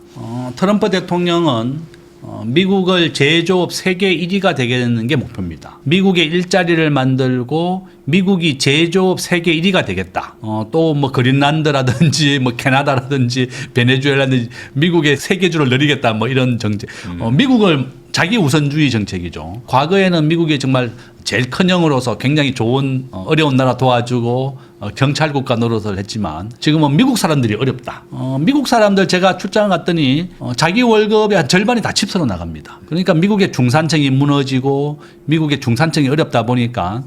트럼프 대통령은 미국을 제조업 세계 1위가 되게 되는 게 목표입니다. 미국의 일자리를 만들고 미국이 제조업 세계 1위가 되겠다. 또 뭐 그린란드라든지 뭐 캐나다라든지 베네수엘라든지 미국의 세계주를 늘리겠다. 뭐 이런 정책. 미국을 자기 우선주의 정책이죠. 과거에는 미국이 정말 제일 큰 형으로서 굉장히 좋은 어려운 나라 도와주고 경찰국가 노릇을 했지만 지금은 미국 사람들이 어렵다. 미국 사람들 제가 출장 갔더니 자기 월급의 한 절반이 다 칩스로 나갑니다. 그러니까 미국의 중산층이 무너지고 미국의 중산층이 어렵다 보니까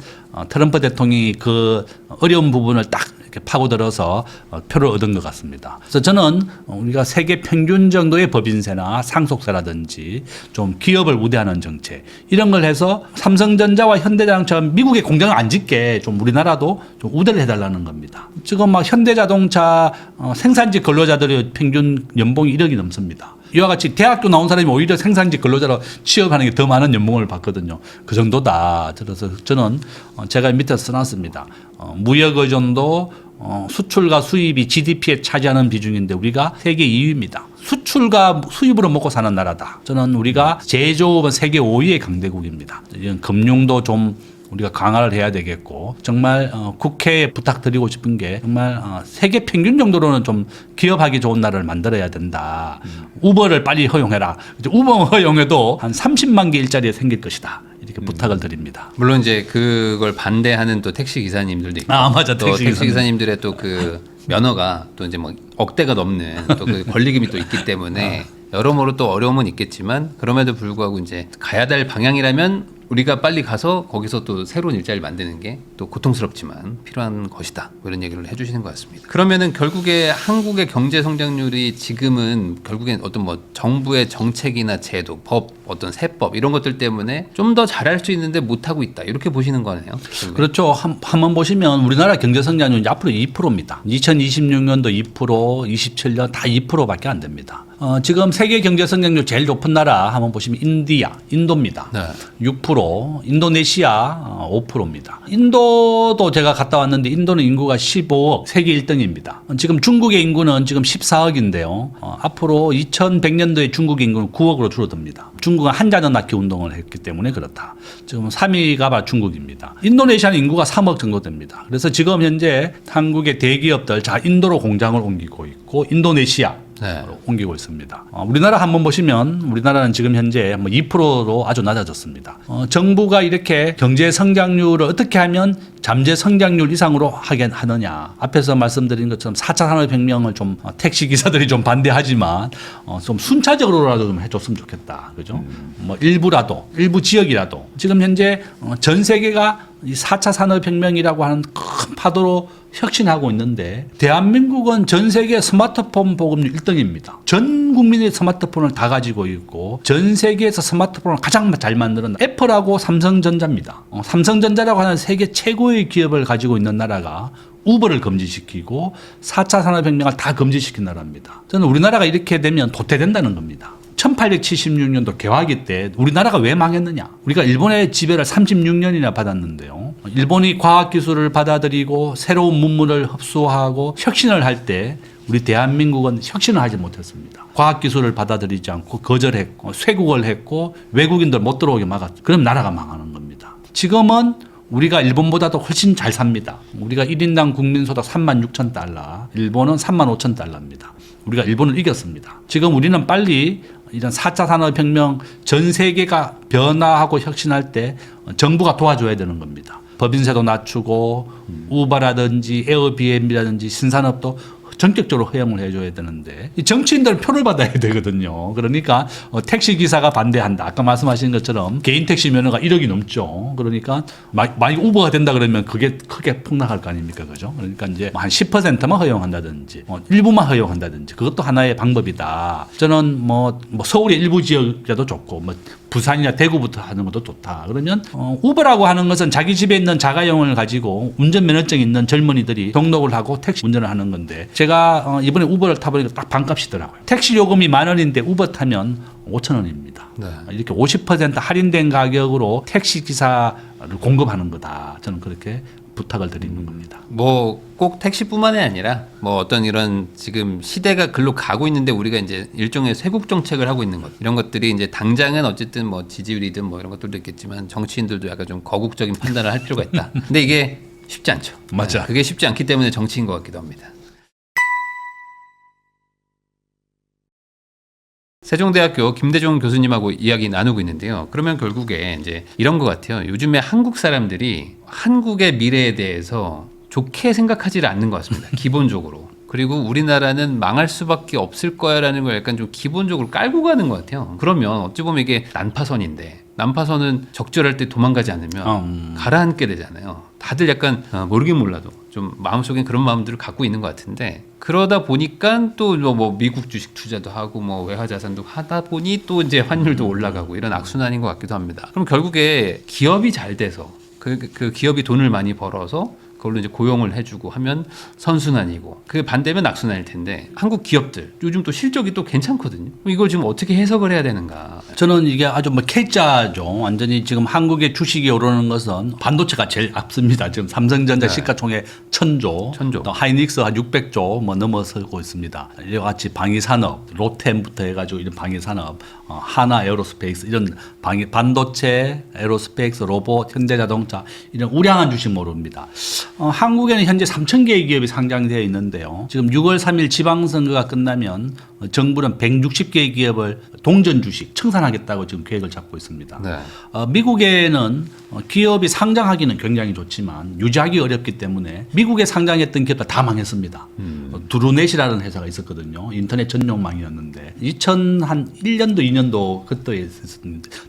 트럼프 대통령이 그 어려운 부분을 딱 이렇게 파고들어서 표를 얻은 것 같습니다. 그래서 저는 우리가 세계 평균 정도의 법인세나 상속세라든지 좀 기업을 우대하는 정책 이런 걸 해서 삼성전자와 현대자동차가 미국의 공장을 안 짓게 좀 우리나라도 좀 우대를 해달라는 겁니다. 지금 막 현대자동차 생산직 근로자들의 평균 연봉이 1억이 넘습니다. 이와 같이 대학교 나온 사람이 오히려 생산직 근로자로 취업하는 게 더 많은 연봉을 받거든요. 그 정도다. 그래서 저는 제가 밑에 써놨습니다. 무역 의존도 수출과 수입이 GDP에 차지하는 비중인데 우리가 세계 2위입니다. 수출과 수입으로 먹고 사는 나라다. 저는 우리가 제조업은 세계 5위의 강대국입니다. 이런 금융도 좀 우리가 강화를 해야 되겠고 정말 국회에 부탁드리고 싶은 게 정말 세계 평균 정도로는 좀 기업하기 좋은 나라를 만들어야 된다. 우버를 빨리 허용해라. 우버 허용해도 한 30만 개 일자리가 생길 것이다. 이렇게 부탁을 드립니다. 물론 이제 그걸 반대하는 또 택시 기사님들도 있고, 맞아. 또 택시 기사님들의 또 그 면허가 또 이제 뭐 억대가 넘는 또 그 권리금이 또 있기 때문에 여러모로 또 어려움은 있겠지만 그럼에도 불구하고 이제 가야 될 방향이라면 우리가 빨리 가서 거기서 또 새로운 일자리를 만드는 게 또 고통스럽지만 필요한 것이다. 뭐 이런 얘기를 해주시는 것 같습니다. 그러면은 결국에 한국의 경제 성장률이 지금은 결국엔 어떤 뭐 정부의 정책이나 제도, 법, 어떤 세법 이런 것들 때문에 좀 더 잘할 수 있는데 못 하고 있다. 이렇게 보시는 거네요. 그렇죠. 한번 보시면 우리나라 경제 성장률이 앞으로 2%입니다. 2026년도 2%, 27년 다 2%밖에 안 됩니다. 지금 세계 경제 성장률 제일 높은 나라 한번 보시면 인도입니다. 네. 6%, 인도네시아 5%입니다. 인도도 제가 갔다 왔는데 인도는 인구가 15억, 세계 1등입니다. 지금 중국의 인구는 지금 14억인데요. 앞으로 2100년도에 중국의 인구는 9억으로 줄어듭니다. 중국은 한자녀 낳기 운동을 했기 때문에 그렇다. 지금 3위가 바로 중국입니다. 인도네시아는 인구가 3억 정도 됩니다. 그래서 지금 현재 한국의 대기업들 인도로 공장을 옮기고 있고 인도네시아 네. 옮기고 있습니다. 우리나라 한번 보시면 우리나라는 지금 현재 2%로 아주 낮아졌습니다. 정부가 이렇게 경제 성장률을 어떻게 하면 잠재 성장률 이상으로 하게 하느냐. 앞에서 말씀드린 것처럼 4차 산업혁명을 좀 택시 기사들이 좀 반대하지만 좀 순차적으로라도 좀 해줬으면 좋겠다. 그죠? 뭐 일부 지역이라도 지금 현재 전 세계가 이 4차 산업혁명이라고 하는 큰 파도로 혁신하고 있는데 대한민국은 전 세계 스마트폰 보급률 1등입니다. 전 국민이 스마트폰을 다 가지고 있고 전 세계에서 스마트폰을 가장 잘 만드는 애플하고 삼성전자입니다. 삼성전자라고 하는 세계 최고의 기업을 가지고 있는 나라가 우버를 금지시키고 4차 산업혁명을 다 금지시킨 나라입니다. 저는 우리나라가 이렇게 되면 도태된다는 겁니다. 1876년도 개화기 때 우리나라가 왜 망했느냐? 우리가 일본의 지배를 36년이나 받았는데요. 일본이 과학기술을 받아들이고 새로운 문물을 흡수하고 혁신을 할 때 우리 대한민국은 혁신을 하지 못했습니다. 과학기술을 받아들이지 않고 거절했고 쇄국을 했고 외국인들 못 들어오게 막았죠. 그럼 나라가 망하는 겁니다. 지금은 우리가 일본보다도 훨씬 잘 삽니다. 우리가 1인당 국민소득 36,000달러, 일본은 35,000달러입니다. 우리가 일본을 이겼습니다. 지금 우리는 빨리 이런 4차 산업혁명 전 세계가 변화하고 혁신할 때 정부가 도와줘야 되는 겁니다. 법인세도 낮추고 우버라든지 에어비앤비라든지 신산업도 전격적으로 허용을 해줘야 되는데 이 정치인들은 표를 받아야 되거든요. 그러니까 택시 기사가 반대한다. 아까 말씀하신 것처럼 개인 택시 면허가 1억이 넘죠. 그러니까 만약 우버가 된다 그러면 그게 크게 폭락할 거 아닙니까, 그죠? 그러니까 이제 한 10%만 허용한다든지 일부만 허용한다든지 그것도 하나의 방법이다. 저는 뭐 서울의 일부 지역이라도 좋고 뭐 부산이나 대구부터 하는 것도 좋다. 그러면 우버라고 하는 것은 자기 집에 있는 자가용을 가지고 운전면허증 있는 젊은이들이 등록을 하고 택시 운전을 하는 건데 제가 이번에 우버를 타보니까 딱 반값이더라고요. 택시 요금이 10,000원인데 우버 타면 5,000원입니다. 네. 이렇게 50% 할인된 가격으로 택시 기사를 공급하는 거다. 저는 그렇게 부탁을 드리는 겁니다. 뭐 꼭 택시뿐만이 아니라 뭐 어떤 이런 지금 시대가 글로 가고 있는데 우리가 이제 일종의 쇄국 정책을 하고 있는 것 이런 것들이 이제 당장은 어쨌든 뭐 지지율이든 뭐 이런 것들도 있겠지만 정치인들도 약간 좀 거국적인 판단을 할 필요가 있다. 근데 이게 쉽지 않죠. 맞아. 네, 그게 쉽지 않기 때문에 정치인 것 같기도 합니다. 세종대학교 김대중 교수님하고 이야기 나누고 있는데요. 그러면 결국에 이제 이런 것 같아요. 요즘에 한국 사람들이 한국의 미래에 대해서 좋게 생각하지를 않는 것 같습니다. 기본적으로. 그리고 우리나라는 망할 수밖에 없을 거야라는 걸 약간 좀 기본적으로 깔고 가는 것 같아요. 그러면 어찌 보면 이게 난파선인데 난파선은 적절할 때 도망가지 않으면 가라앉게 되잖아요. 다들 약간 모르긴 몰라도 좀 마음속엔 그런 마음들을 갖고 있는 것 같은데 그러다 보니까 또 뭐 미국 주식 투자도 하고 뭐 외화 자산도 하다 보니 또 이제 환율도 올라가고 이런 악순환인 것 같기도 합니다. 그럼 결국에 기업이 잘 돼서 그 기업이 돈을 많이 벌어서 그걸로 이제 고용을 해주고 하면 선순환이고 그 반대면 악순환일 텐데 한국 기업들 요즘 또 실적이 또 괜찮거든요. 이걸 지금 어떻게 해석을 해야 되는가? 저는 이게 아주 K자죠. 완전히 지금 한국의 주식이 오르는 것은 반도체가 제일 앞섭니다. 지금 삼성전자 시가총액 1,000조, 또 하이닉스 한 600조 뭐 넘어서고 있습니다. 이와 같이 방위산업, 로템부터 해가지고 이런 방위산업, 하나 에어로스페이스 이런 반도체, 에어로스페이스, 로봇, 현대자동차 이런 우량한 주식 모릅니다. 한국에는 현재 3,000개의 기업이 상장되어 있는데요. 지금 6월 3일 지방선거가 끝나면 정부는 160개의 기업을 동전 주식 청산하겠다고 지금 계획을 잡고 있습니다. 네. 미국에는 기업이 상장하기는 굉장히 좋지만 유지하기 어렵기 때문에 미국에 상장했던 기업들 다 망했습니다. 드루넷이라는 회사가 있었거든요. 인터넷 전용망이었는데 2001년도 2년도 그때에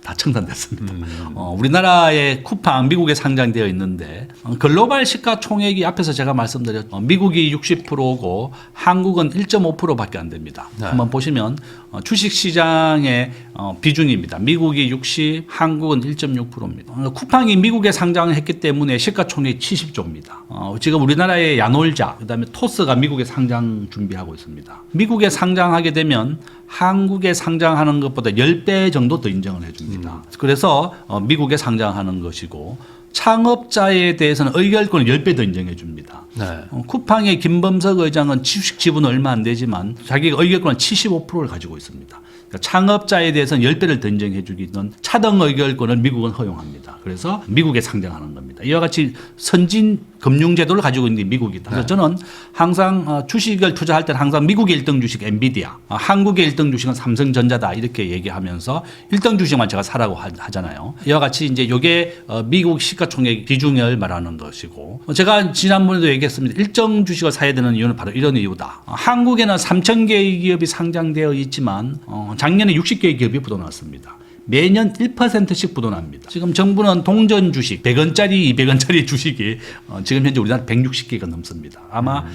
다 청산됐습니다. 우리나라의 쿠팡 미국에 상장되어 있는데 글로벌 시가총액이 앞에서 제가 말씀드렸죠. 미국이 60%고 한국은 1.5%밖에 안 됩니다. 네. 한번 보시면 주식 시장의 비중입니다. 미국이 60, 한국은 1.6%입니다. 쿠팡이 미국에 상장했기 때문에 시가총액이 70조입니다. 지금 우리나라의 야놀자, 그다음에 토스가 미국에 상장 준비하고 있습니다. 미국에 상장하게 되면 한국에 상장하는 것보다 10배 정도 더 인정을 해줍니다. 그래서 미국에 상장하는 것이고 창업자에 대해서는 의결권을 10배 더 인정해 줍니다. 네. 쿠팡의 김범석 의장은 주식 지분은 얼마 안 되지만 자기가 의결권 75%를 가지고 있습니다. 그러니까 창업자에 대해서는 10배를 더 인정해 주기는 차등 의결권을 미국은 허용합니다. 그래서 미국에 상장하는 겁니다. 이와 같이 선진 금융제도를 가지고 있는 게 미국이다. 그래서 저는 항상 주식을 투자할 때는 항상 미국의 1등 주식 엔비디아, 한국의 1등 주식은 삼성전자다 이렇게 얘기하면서 1등 주식만 제가 사라고 하잖아요. 이와 같이 이제 이게 미국 시가총액 비중을 말하는 것이고 제가 지난번에도 얘기했습니다. 일정 주식을 사야 되는 이유는 바로 이런 이유다. 한국에는 3,000개의 기업이 상장되어 있지만 작년에 60개의 기업이 부도났습니다. 매년 1%씩 부도납니다. 지금 정부는 동전 주식 100원짜리 200원짜리 주식이 지금 현재 우리나라 160개가 넘습니다. 아마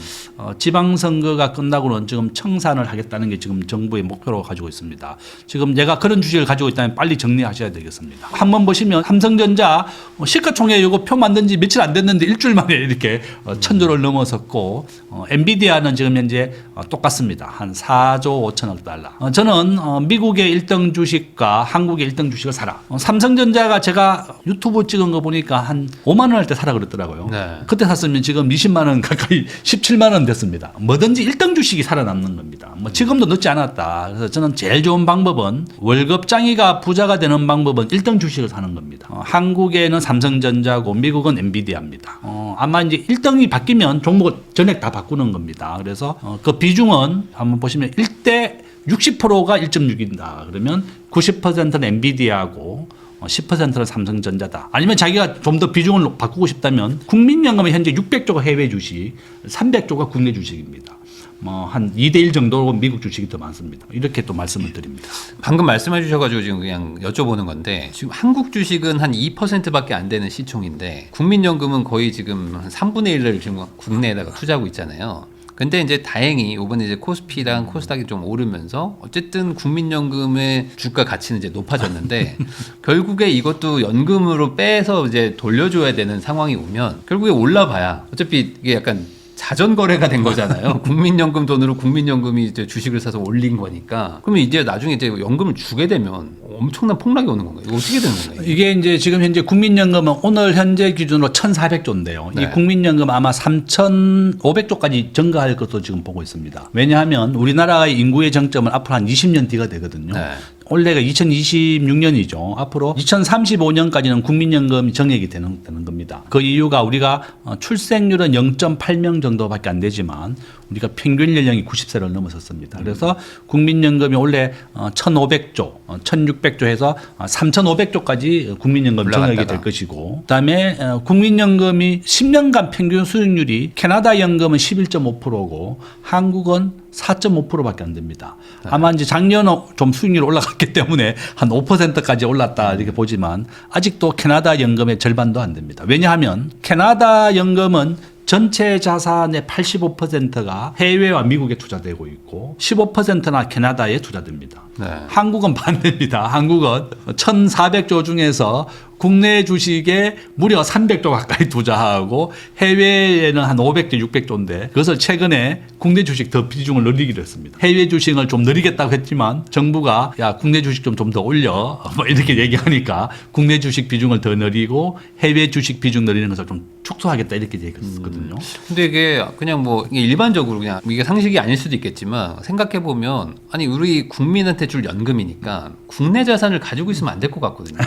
지방선거가 끝나고는 지금 청산을 하겠다는 게 지금 정부의 목표로 가지고 있습니다. 지금 내가 그런 주식을 가지고 있다면 빨리 정리하셔야 되겠습니다. 한번 보시면 삼성전자 시가총액 이거 표 만든 지 며칠 안 됐는데 일주일 만에 이렇게 1,000조를 넘어섰고 엔비디아는 지금 현재 똑같습니다. 한 4조 5천억 달러. 저는 미국의 1등 주식과 한국의 1등 주식을 사라. 삼성전자가 제가 유튜브 찍은 거 보니까 한 5만 원 할 때 사라 그랬더라고요. 네. 그때 샀으면 지금 20만 원 가까이 17만 원 됐습니다. 뭐든지 1등 주식이 살아남는 겁니다. 뭐 지금도 늦지 않았다. 그래서 저는 제일 좋은 방법은 월급장이가 부자가 되는 방법은 1등 주식을 사는 겁니다. 한국에는 삼성전자고 미국은 엔비디아입니다. 아마 이제 1등이 바뀌면 종목을 전액 다 바꾸는 겁니다. 그래서 그 비중은 한번 보시면 1대 60%가 1.6이다. 그러면 90%는 엔비디아고 10%는 삼성전자다. 아니면 자기가 좀 더 비중을 바꾸고 싶다면 국민연금은 현재 600조가 해외 주식, 300조가 국내 주식입니다. 한 2대1 정도로 미국 주식이 더 많습니다. 이렇게 또 말씀을 드립니다. 방금 말씀해 주셔가지고 지금 그냥 여쭤보는 건데 지금 한국 주식은 한 2%밖에 안 되는 시총인데 국민연금은 거의 지금 한 3분의 1을 지금 국내에다가 투자하고 있잖아요. 근데 이제 다행히 이번에 이제 코스피랑 코스닥이 좀 오르면서 어쨌든 국민연금의 주가 가치는 이제 높아졌는데 결국에 이것도 연금으로 빼서 이제 돌려줘야 되는 상황이 오면 결국에 올라봐야 어차피 이게 약간 자전거래가 된 거잖아요. 국민연금 돈으로 국민연금이 이제 주식을 사서 올린 거니까. 그러면 이제 나중에 이제 연금을 주게 되면 엄청난 폭락이 오는 건가요? 이거 어떻게 되는 건가요? 이게 이제 지금 현재 국민연금은 오늘 현재 기준으로 1,400조인데요. 네. 이 국민연금 아마 3,500조까지 증가할 것으로 지금 보고 있습니다. 왜냐하면 우리나라의 인구의 정점은 앞으로 한 20년 뒤가 되거든요. 네. 올해가 2026년이죠. 앞으로 2035년까지는 국민연금이 정액이 되는 겁니다. 그 이유가 우리가 출생률은 0.8명 정도밖에 안 되지만 우리가 평균 연령이 90세를 넘어섰습니다. 그래서 국민연금이 원래 1,500조, 1,600조 해서 3,500조까지 국민연금 정액이 될 것이고 그다음에 국민연금이 10년간 평균 수익률이 캐나다 연금은 11.5%고 한국은 4.5%밖에 안 됩니다. 아마 이제 작년은 좀 수익률이 올라갔기 때문에 한 5%까지 올랐다 이렇게 보지만 아직도 캐나다 연금의 절반도 안 됩니다. 왜냐하면 캐나다 연금은 전체 자산의 85%가 해외와 미국에 투자되고 있고 15%나 캐나다에 투자됩니다. 네. 한국은 반대입니다. 한국은 1,400조 중에서 국내 주식에 무려 300조 가까이 투자하고 해외에는 한 500조, 600조인데 그것을 최근에 국내 주식 더 비중을 늘리기로 했습니다. 해외 주식을 좀 늘리겠다고 했지만 정부가 야 국내 주식 좀 더 올려 뭐 이렇게 얘기하니까 국내 주식 비중을 더 늘리고 해외 주식 비중 늘리는 것을 좀 축소하겠다 이렇게 얘기했거든요. 근데 이게 그냥 뭐 이게 일반적으로 그냥 이게 상식이 아닐 수도 있겠지만 생각해 보면 아니 우리 국민한테 줄 연금이니까 국내 자산을 가지고 있으면 안 될 것 같거든요.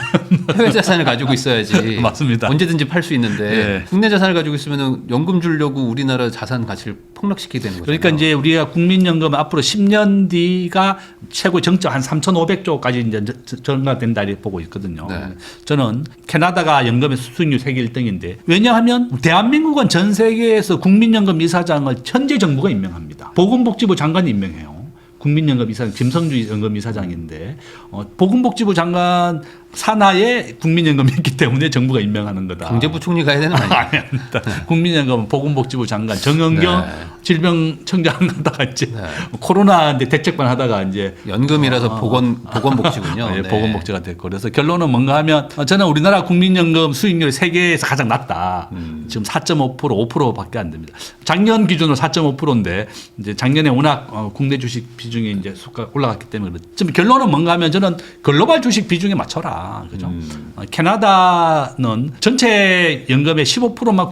해외 자산을 가지고 있어야지. 맞습니다. 언제든지 팔 수 있는데 네. 국내 자산을 가지고 있으면 연금 주려고 우리나라 자산 가치를 폭락시키게 되는 거죠. 그러니까 이제 우리가 국민연금 앞으로 10년 뒤가 최고 정점 한 3,500조까지 이제 증가된다 이렇게 보고 있거든요. 네. 저는 캐나다가 연금의 수익률 세계 1등인데 왜냐하면 대한민국은 전 세계에서 국민연금 이사장을 현재 정부가 임명합니다. 보건복지부 장관이 임명해요. 국민연금 이사장 김성주 연금 이사장인데 보건복지부 장관 산하에 국민연금이 있기 때문에 정부가 임명하는 거다. 경제부총리가 해야 되는 거 아니에요? 아닙니다. 국민연금은 보건복지부 장관 정은경 질병청장 하다가 이제 코로나 대책반 하다가 이제 연금이라서 보건복지군요. 네. 보건복지가 됐고 그래서 결론은 뭔가 하면 저는 우리나라 국민연금 수익률이 세계에서 가장 낮다. 지금 4.5% 5%밖에 안 됩니다. 작년 기준으로 4.5%인데 이제 작년에 워낙 국내 주식 비중이 이제 올라갔기 때문에 그렇죠. 지금 결론은 뭔가 하면 저는 글로벌 주식 비중에 맞춰라. 그죠? 캐나다는 전체 연금의 15%만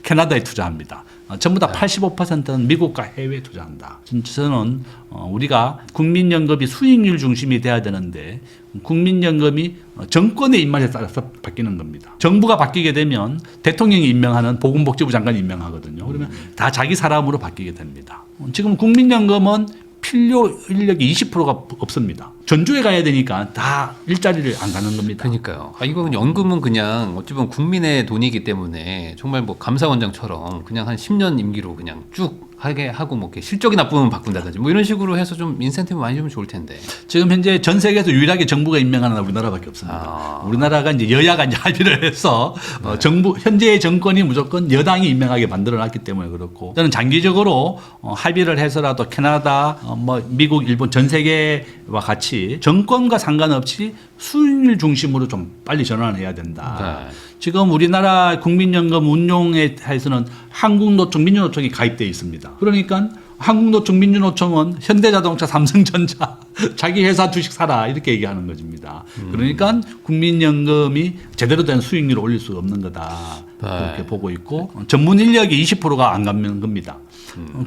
캐나다에 투자합니다. 전부 다 85%는 미국과 해외에 투자한다. 저는 우리가 국민연금이 수익률 중심이 돼야 되는데 국민연금이 정권의 입맛에 따라서 바뀌는 겁니다. 정부가 바뀌게 되면 대통령이 임명하는 보건복지부 장관이 임명하거든요. 그러면 다 자기 사람으로 바뀌게 됩니다. 지금 국민연금은 필요 인력이 20%가 없습니다. 전주에 가야 되니까 다 일자리를 안 가는 겁니다. 그러니까요. 이건 연금은 그냥 어찌 보면 국민의 돈이기 때문에 정말 뭐 감사원장처럼 그냥 한 10년 임기로 그냥 쭉 하게 하고 뭐 이렇게 실적이 나쁘면 바꾼다든지 뭐 이런 식으로 해서 좀 인센티브 많이 주면 좋을 텐데. 지금 현재 전 세계에서 유일하게 정부가 임명하는 나라 우리나라밖에 없습니다. 우리나라가 이제 여야가 이제 합의를 해서 정부 현재의 정권이 무조건 여당이 임명하게 만들어놨기 때문에 그렇고 저는 장기적으로 합의를 해서라도 캐나다, 뭐 미국, 일본 전 세계와 같이 정권과 상관없이 수익률 중심으로 좀 빨리 전환해야 된다. 네. 지금 우리나라 국민연금 운용에 해서는 한국노총, 민주노총이 가입되어 있습니다. 그러니까 한국노총, 민주노총은 현대자동차, 삼성전자 자기 회사 주식 사라 이렇게 얘기하는 것입니다. 그러니까 국민연금이 제대로 된 수익률을 올릴 수 없는 거다. 그렇게 보고 있고 전문 인력이 20%가 안 가는 겁니다.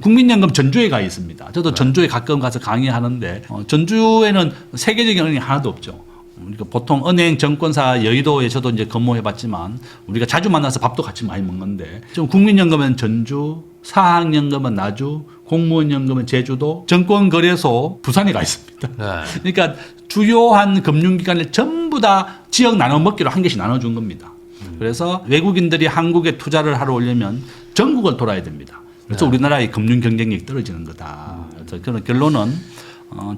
국민연금 전주에 가 있습니다. 저도 전주에 가끔 가서 강의하는데 전주에는 세계적인 은행이 하나도 없죠. 우리가 보통 은행, 정권사, 여의도에 저도 이제 근무해봤지만 우리가 자주 만나서 밥도 같이 많이 먹는데 지금 국민연금은 전주, 사학연금은 나주, 공무원연금은 제주도, 정권거래소 부산에 가 있습니다. 네. 그러니까 주요한 금융기관을 전부 다 지역 나눠 먹기로 한 개씩 나눠준 겁니다. 그래서 외국인들이 한국에 투자를 하러 오려면 전국을 돌아야 됩니다. 그래서 우리나라의 금융 경쟁력이 떨어지는 거다. 그래서 그런 결론은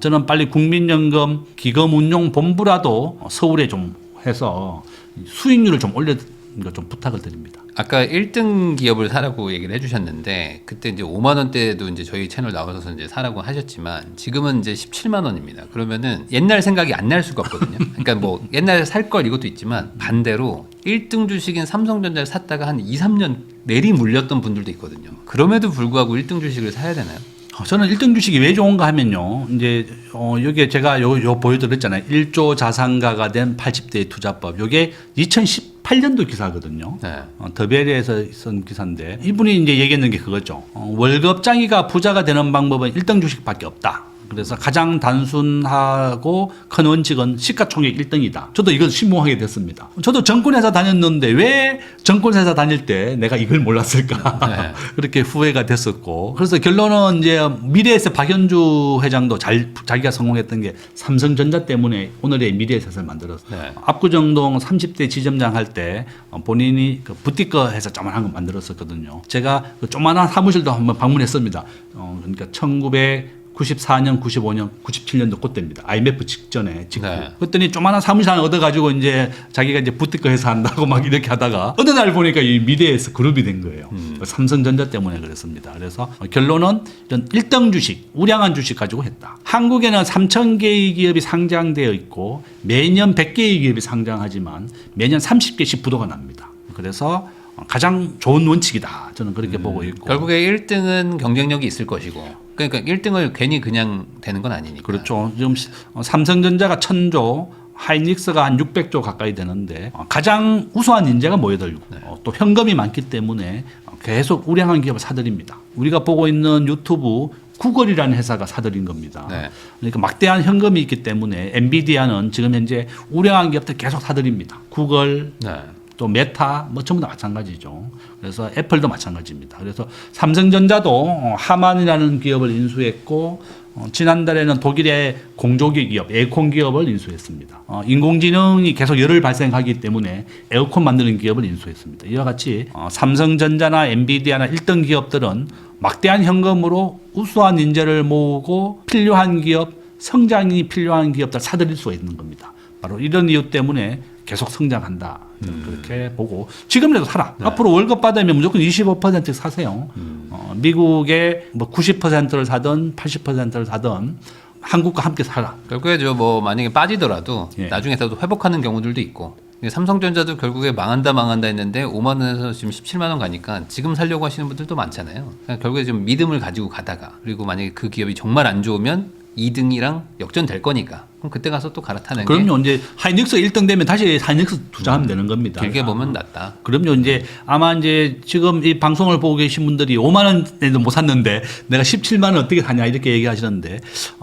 저는 빨리 국민연금 기금운용본부라도 서울에 좀 해서 수익률을 좀 올려는 거 좀 부탁을 드립니다. 아까 1등 기업을 사라고 얘기를 해주셨는데 그때 이제 5만 원대도 이제 저희 채널 나와서 이제 사라고 하셨지만 지금은 이제 17만 원입니다. 그러면은 옛날 생각이 안 날 수가 없거든요. 그러니까 뭐 옛날에 살 걸 이것도 있지만 반대로 1등 주식인 삼성전자를 샀다가 한 2, 3년 내리 물렸던 분들도 있거든요. 그럼에도 불구하고 1등 주식을 사야 되나요? 저는 1등 주식이 왜 좋은가 하면요. 이제 여기에 제가 요 보여드렸잖아요. 1조 자산가가 된 80대의 투자법. 요게 2018년도 기사거든요. 네. 더베리에서 쓴 기사인데 이분이 이제 얘기했는 게 그거죠. 월급장이가 부자가 되는 방법은 1등 주식밖에 없다. 그래서 가장 단순하고 큰 원칙은 시가총액 1등이다. 저도 이걸 신봉하게 됐습니다. 저도 정권회사 다녔는데 왜 정권회사 다닐 때 내가 이걸 몰랐을까. 네. 그렇게 후회가 됐었고. 그래서 결론은 이제 미래에셋 박연주 회장도 자기가 성공했던 게 삼성전자 때문에 오늘의 미래에셋을 만들었어요. 네. 압구정동 30대 지점장 할 때 본인이 그 부티크 회사 조만한 거 만들었었거든요. 제가 그 조만한 사무실도 한번 방문했습니다. 그러니까 1994년, 95년, 97년도 그때입니다. IMF 직전에 직후. 네. 그랬더니 조만한 사무실 하나 얻어가지고 이제 자기가 이제 부티크 회사 한다고 막 이렇게 하다가 어느 날 보니까 이 미래에서 그룹이 된 거예요. 삼성전자 때문에 그랬습니다. 그래서 결론은 이런 1등 주식, 우량한 주식 가지고 했다. 한국에는 3,000개의 기업이 상장되어 있고 매년 100개의 기업이 상장하지만 매년 30개씩 부도가 납니다. 그래서 가장 좋은 원칙이다. 저는 그렇게 보고 있고. 결국에 1등은 경쟁력이 있을 것이고 그러니까 1등을 괜히 그냥 되는 건 아니니까. 그렇죠. 지금 삼성전자가 1,000조, 하이닉스가 한 600조 가까이 되는데 가장 우수한 인재가 모여들고 또 현금이 많기 때문에 계속 우량한 기업을 사들입니다. 우리가 보고 있는 유튜브 구글이라는 회사가 사들인 겁니다. 네. 그러니까 막대한 현금이 있기 때문에 엔비디아는 지금 현재 우량한 기업들 계속 사들입니다. 구글, 네. 또 메타 뭐 전부 다 마찬가지죠. 그래서 애플도 마찬가지입니다. 그래서 삼성전자도 하만이라는 기업을 인수했고 지난달에는 독일의 공조기 기업 에어컨 기업을 인수했습니다. 인공지능이 계속 열을 발생하기 때문에 에어컨 만드는 기업을 인수했습니다. 이와 같이 삼성전자나 엔비디아나 1등 기업들은 막대한 현금으로 우수한 인재를 모으고 필요한 기업, 성장이 필요한 기업들 사들일 수가 있는 겁니다. 바로 이런 이유 때문에 계속 성장한다. 그렇게 보고 지금이라도 사라. 네. 앞으로 월급 받으면 무조건 25% 사세요. 미국의 뭐 90%를 사든 80%를 사든 한국과 함께 사라. 결국에 뭐 만약에 빠지더라도 예. 나중에라도 회복하는 경우들도 있고. 삼성전자도 결국에 망한다 했는데 5만 원에서 지금 17만 원 가니까 지금 살려고 하시는 분들도 많잖아요. 그러니까 결국에 좀 믿음을 가지고 가다가 그리고 만약에 그 기업이 정말 안 좋으면 2등이랑 역전될 거니까 그럼 그때 가서 또 갈아타는 그럼요. 이제 하이닉스 1등 되면 다시 하이닉스 투자하면 되는 겁니다. 길게 보면 낫다. 그럼요. 이제 아마 이제 지금 이 방송을 보고 계신 분들이 5만 원에도 못 샀는데 내가 17만 원 어떻게 사냐 이렇게 얘기하시는데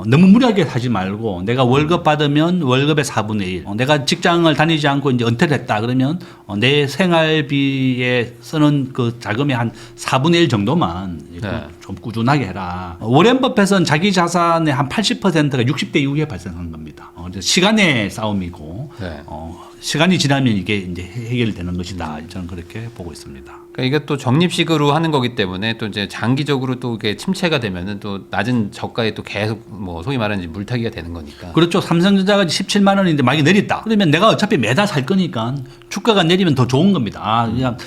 너무 무리하게 사지 말고 내가 월급 받으면 월급의 4분의 1. 내가 직장을 다니지 않고 이제 은퇴를 했다 그러면 내 생활비에 쓰는 그 자금의 한 4분의 1 정도만 네. 좀 꾸준하게 해라. 워렌 버핏은 자기 자산의 한 80%가 60대 이후에 발생한 겁니다. 시간의 싸움이고 네. 시간이 지나면 이게 이제 해결되는 것이다. 저는 그렇게 보고 있습니다. 그러니까 이게 또 적립식으로 하는 거기 때문에 또 이제 장기적으로 또 이게 침체가 되면은 또 낮은 저가에 또 계속 뭐 소위 말하는 물타기가 되는 거니까. 그렇죠. 삼성전자가 17만 원인데 만약에 내렸다. 그러면 내가 어차피 매달 살 거니까 주가가 내리면 더 좋은 겁니다. 그냥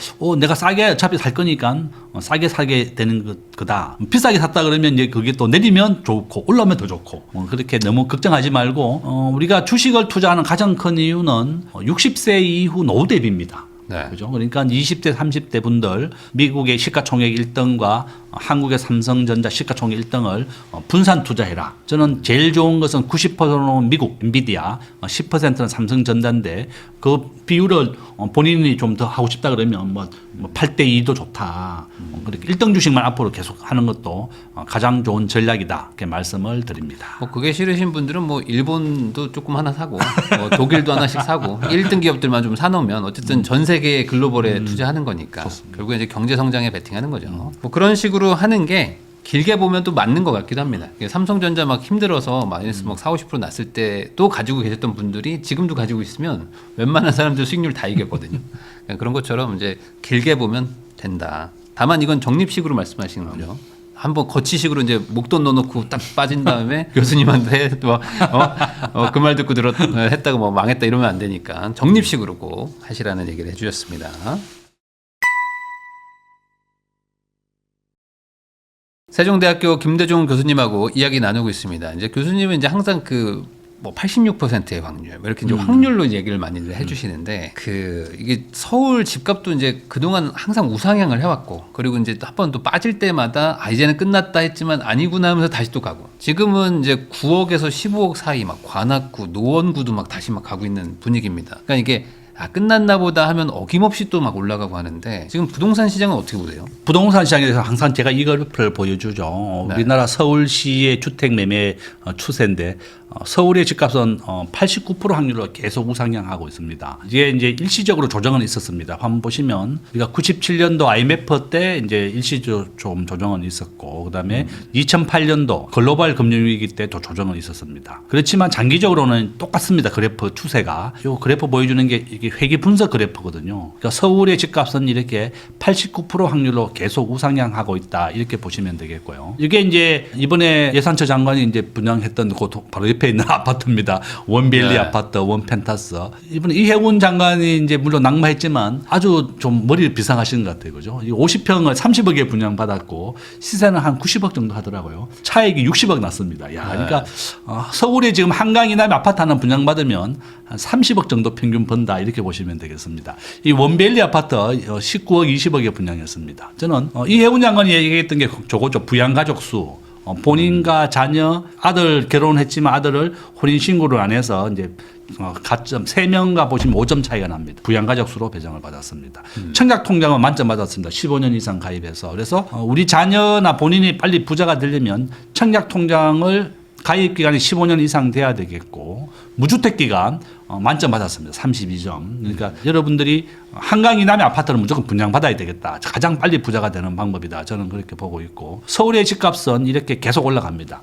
내가 싸게 어차피 살 거니까 싸게 사게 되는 거다. 비싸게 샀다 그러면 이제 그게 또 내리면 좋고 올라오면 더 좋고 그렇게 너무 걱정하지 말고 우리가 주식을 투자하는 가장 큰 이유는 60세 이후 노후 대비입니다. 네. 그죠? 그러니까 20대, 30대 분들 미국의 시가총액 1등과 한국의 삼성전자 시가총액 1등을 분산 투자해라. 저는 제일 좋은 것은 90%는 미국 엔비디아, 10%는 삼성전자인데 그 비율을 본인이 좀 더 하고 싶다 그러면 뭐 8대 2도 좋다. 그렇게 1등 주식만 앞으로 계속 하는 것도 가장 좋은 전략이다. 이렇게 말씀을 드립니다. 뭐 그게 싫으신 분들은 뭐 일본도 조금 하나 사고 뭐 독일도 하나씩 사고 1등 기업들만 좀 사놓으면 어쨌든 전 세계 글로벌에 투자하는 거니까 좋습니다. 결국에 이제 경제 성장에 베팅하는 거죠. 뭐 그런 식으로 하는 게 길게 보면 또 맞는 것 같기도 합니다. 삼성전자 막 힘들어서 마이너스 막 40-50% 났을 때도 가지고 계셨던 분들이 지금도 가지고 있으면 웬만한 사람들 수익률 다 이겼거든요. 그러니까 그런 것처럼 이제 길게 보면 된다. 다만 이건 적립식으로 말씀하시는 거죠. 한번 거치식으로 이제 목돈 넣어놓고 딱 빠진 다음에 교수님한테 그 말 듣고 했다가 뭐 망했다 이러면 안 되니까 적립식으로 꼭 하시라는 얘기를 해주셨습니다. 세종대학교 김대중 교수님하고 이야기 나누고 있습니다. 이제 교수님은 이제 항상 뭐 86%의 확률, 뭐 이렇게 이제 확률로 얘기를 많이 해주시는데 이게 서울 집값도 이제 그동안 항상 우상향을 해왔고 그리고 이제 한 번 또 빠질 때마다 이제는 끝났다 했지만 아니구나 하면서 다시 또 가고 지금은 이제 9억에서 15억 사이 막 관악구, 노원구도 막 다시 막 가고 있는 분위기입니다. 그러니까 이게 끝났나 보다 하면 어김없이 또 막 올라가고 하는데 지금 부동산 시장은 어떻게 보세요? 부동산 시장에 대해서 항상 제가 이 그래프를 보여주죠. 네. 우리나라 서울시의 주택 매매 추세인데 서울의 집값은 89% 확률로 계속 우상향하고 있습니다. 이게 이제 일시적으로 조정은 있었습니다. 한번 보시면 우리가 97년도 IMF 때 이제 일시적으로 좀 조정은 있었고 그다음에 2008년도 글로벌 금융위기 때도 조정은 있었습니다. 그렇지만 장기적으로는 똑같습니다. 그래프 추세가. 이 그래프 보여주는 게 이게 회귀 분석 그래프거든요. 그러니까 서울의 집값은 이렇게 89% 확률로 계속 우상향하고 있다. 이렇게 보시면 되겠고요. 이게 이제 이번에 예산처 장관이 이제 분양했던 그 바로 옆에 있는 아파트입니다. 원밸리 네. 아파트, 원펜타스. 이번에 이해운 장관이 이제 물론 낙마했지만 아주 좀 머리를 비상하시는 것 같아요. 그죠? 50평을 30억에 분양받았고 시세는 한 90억 정도 하더라고요. 차익이 60억 났습니다. 야, 그러니까 서울에 지금 한강 이남에 아파트 하나 분양받으면 한 30억 정도 평균 번다. 이렇게 보시면 되겠습니다. 이 원밸리 아파트 19억, 20억에 분양했습니다. 저는 이해운 장관이 얘기했던 게 저거죠. 부양가족 수. 본인과 자녀, 아들 결혼했지만 아들을 혼인신고를 안 해서 이제 가점 3명과 보시면 5점 차이가 납니다. 부양가족 수로 배정을 받았습니다. 청약통장은 만점 받았습니다. 15년 이상 가입해서. 그래서 우리 자녀나 본인이 빨리 부자가 되려면 청약통장을 가입 기간이 15년 이상 돼야 되겠고 무주택 기간 만점 받았습니다. 32점. 그러니까 여러분들이 한강 이남의 아파트는 무조건 분양받아야 되겠다. 가장 빨리 부자가 되는 방법이다. 저는 그렇게 보고 있고 서울의 집값은 이렇게 계속 올라갑니다.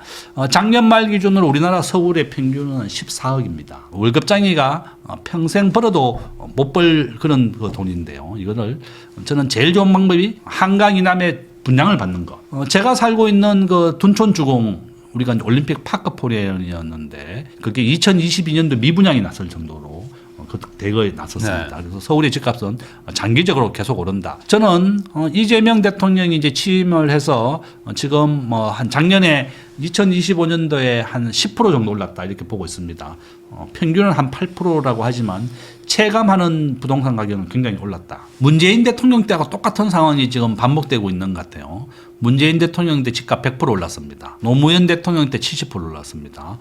작년 말 기준으로 우리나라 서울의 평균은 14억입니다. 월급장이가 평생 벌어도 못 벌 그런 그 돈인데요. 이거를 저는 제일 좋은 방법이 한강 이남의 분양을 받는 거. 제가 살고 있는 그 둔촌 주공 우리가 이제 올림픽 파크포레이션이었는데 그게 2022년도 미분양이 났을 정도로 그 대거에 났었습니다. 그래서 서울의 집값은 장기적으로 계속 오른다. 저는 이재명 대통령이 이제 취임을 해서 지금 뭐 한 작년에 2025년도에 한 10% 정도 올랐다 이렇게 보고 있습니다. 평균은 한 8%라고 하지만 체감하는 부동산 가격은 굉장히 올랐다. 문재인 대통령 때하고 똑같은 상황이 지금 반복되고 있는 것 같아요. 문재인 대통령 때 집값 100% 올랐습니다. 노무현 대통령 때 70% 올랐습니다.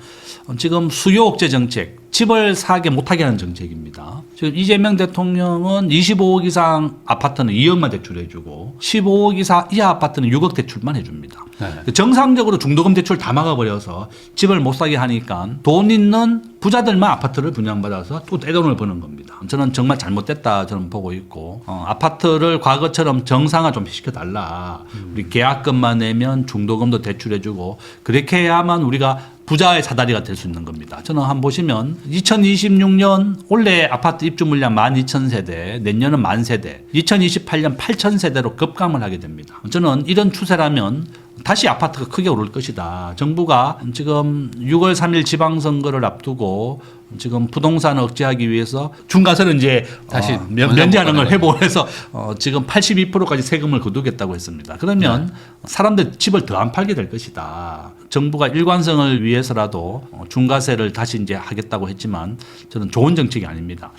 지금 수요 억제 정책, 집을 사게 못하게 하는 정책입니다. 지금 이재명 대통령은 25억 이상 아파트는 2억만 대출해주고 15억 이하 아파트는 6억 대출만 해줍니다. 네. 정상적으로 중도금 대출 다 막아버려서 집을 못 사게 하니까 돈 있는 부자들만 아파트를 분양받아서 또 떼돈을 버는 겁니다. 저는 정말 잘못됐다 저는 보고 있고 아파트를 과거처럼 정상화 좀 시켜달라. 우리 계약금만 내면 중도금도 대출해주고 그렇게 해야만 우리가 부자의 사다리가 될 수 있는 겁니다. 저는 한번 보시면 2026년 올해 아파트 입주 물량 12,000세대, 내년은 10,000세대, 2028년 8,000세대로 급감을 하게 됩니다. 저는 이런 추세라면 다시 아파트가 크게 오를 것이다. 정부가 지금 6월 3일 지방선거를 앞두고 지금 부동산을 억제하기 위해서 중과세를 이제 다시 면제하는 걸 해보해서 지금 82%까지 세금을 거두겠다고 했습니다. 그러면 사람들 집을 더 안 팔게 될 것이다. 정부가 일관성을 위해서라도 중과세를 다시 이제 하겠다고 했지만 저는 좋은 정책이 아닙니다.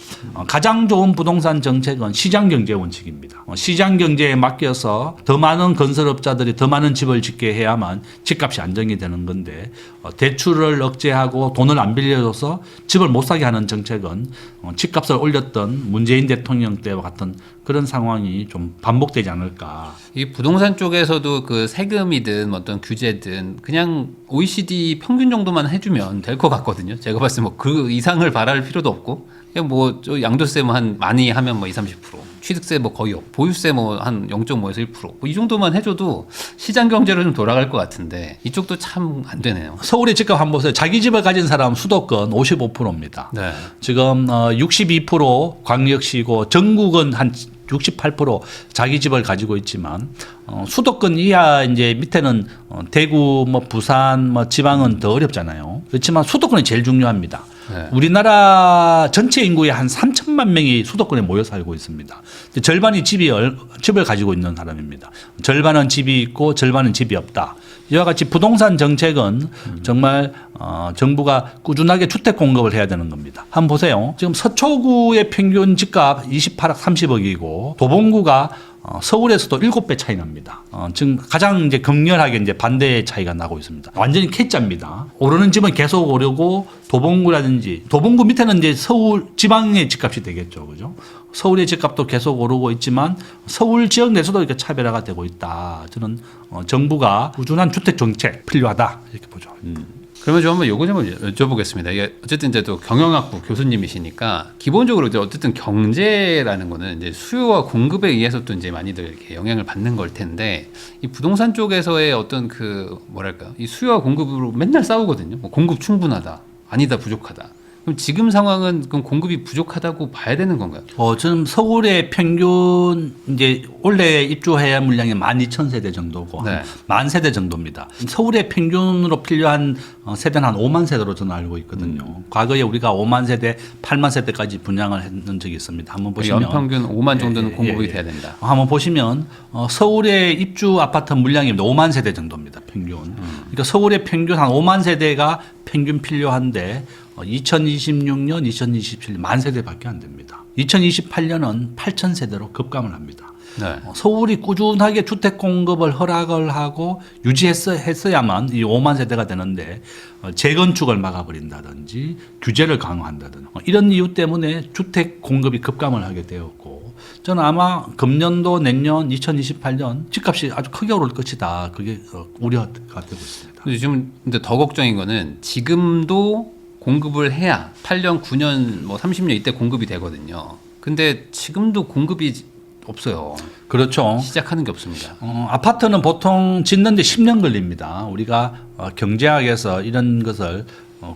가장 좋은 부동산 정책은 시장 경제 원칙입니다. 시장 경제에 맡겨서 더 많은 건설업자들이 더 많은 집을 짓게 해야만 집값이 안정이 되는 건데 대출을 억제하고 돈을 안 빌려줘서 집을 못 사게 하는 정책은 집값을 올렸던 문재인 대통령 때와 같은 그런 상황이 좀 반복되지 않을까. 이 부동산 쪽에서도 그 세금이든 어떤 규제든 그냥 OECD 평균 정도만 해주면 될 것 같거든요. 제가 봤을 때 뭐 그 이상을 바랄 필요도 없고 그냥 뭐 양도세 뭐 한 많이 하면 뭐 20-30%, 취득세 뭐 거의 없고 보유세 뭐 한 0.5에서 1%, 뭐 이 정도만 해줘도 시장 경제로 좀 돌아갈 것 같은데 이쪽도 참 안 되네요. 서울의 집값 한번 보세요. 자기 집을 가진 사람 수도권 55%입니다. 네. 지금 62% 광역시고 전국은 한 68% 자기 집을 가지고 있지만 수도권 이하 이제 밑에는 대구 뭐 부산 뭐 지방은 더 어렵잖아요. 그렇지만 수도권이 제일 중요합니다. 네. 우리나라 전체 인구의 한 3천만 명이 수도권에 모여 살고 있습니다. 절반이 집을 가지고 있는 사람입니다. 절반은 집이 있고 절반은 집이 없다. 이와 같이 부동산 정책은 정말 정부가 꾸준하게 주택 공급을 해야 되는 겁니다. 한번 보세요. 지금 서초구의 평균 집값 28억 30억이고 도봉구가 서울에서도 7배 차이 납니다. 지금 가장 이제 격렬하게 이제 반대의 차이가 나고 있습니다. 완전히 K자입니다. 오르는 집은 계속 오르고 도봉구라든지 도봉구 밑에는 이제 서울 지방의 집값이 되겠죠. 그죠? 서울의 집값도 계속 오르고 있지만 서울 지역 내에서도 이렇게 차별화가 되고 있다. 저는 정부가 꾸준한 주택 정책 필요하다. 이렇게 보죠. 그러면 좀 한번 요거 좀 여쭤보겠습니다. 이게 어쨌든 이제 또 경영학부 교수님이시니까 기본적으로 이제 어쨌든 경제라는 거는 이제 수요와 공급에 의해서 또 이제 많이들 이렇게 영향을 받는 걸 텐데 이 부동산 쪽에서의 어떤 그 뭐랄까 이 수요와 공급으로 맨날 싸우거든요. 뭐 공급 충분하다, 아니다 부족하다. 그럼 지금 상황은 그럼 공급이 부족하다고 봐야 되는 건가요? 지금 서울의 평균 이제 올해 입주해야 물량이 12,000세대 정도고 네. 10,000세대 정도입니다. 서울의 평균으로 필요한 세대는 한 5만 세대로 저는 알고 있거든요. 과거에 우리가 5만 세대, 8만 세대까지 분양을 했는 적이 있습니다. 한번 보시면 연평균 5만 정도는 공급이 돼야 된다. 한번 보시면 서울의 입주 아파트 물량이 5만 세대 정도입니다. 평균. 그러니까 서울의 평균 한 5만 세대가 평균 필요한데 2026년, 2027년 10,000세대밖에 안 됩니다. 2028년은 8,000세대로 급감을 합니다. 네. 서울이 꾸준하게 주택 공급을 허락을 하고 유지했어야만 이 5만 세대가 되는데 재건축을 막아버린다든지 규제를 강화한다든지 이런 이유 때문에 주택 공급이 급감을 하게 되었고 저는 아마 금년도 내년 2028년 집값이 아주 크게 오를 것이다. 그게 우려가 되고 있습니다. 지금 근데 더 걱정인 거는 지금도 공급을 해야 8년, 9년, 뭐 30년 이때 공급이 되거든요. 근데 지금도 공급이 없어요. 그렇죠. 시작하는 게 없습니다. 아파트는 보통 짓는데 10년 걸립니다. 우리가 경제학에서 이런 것을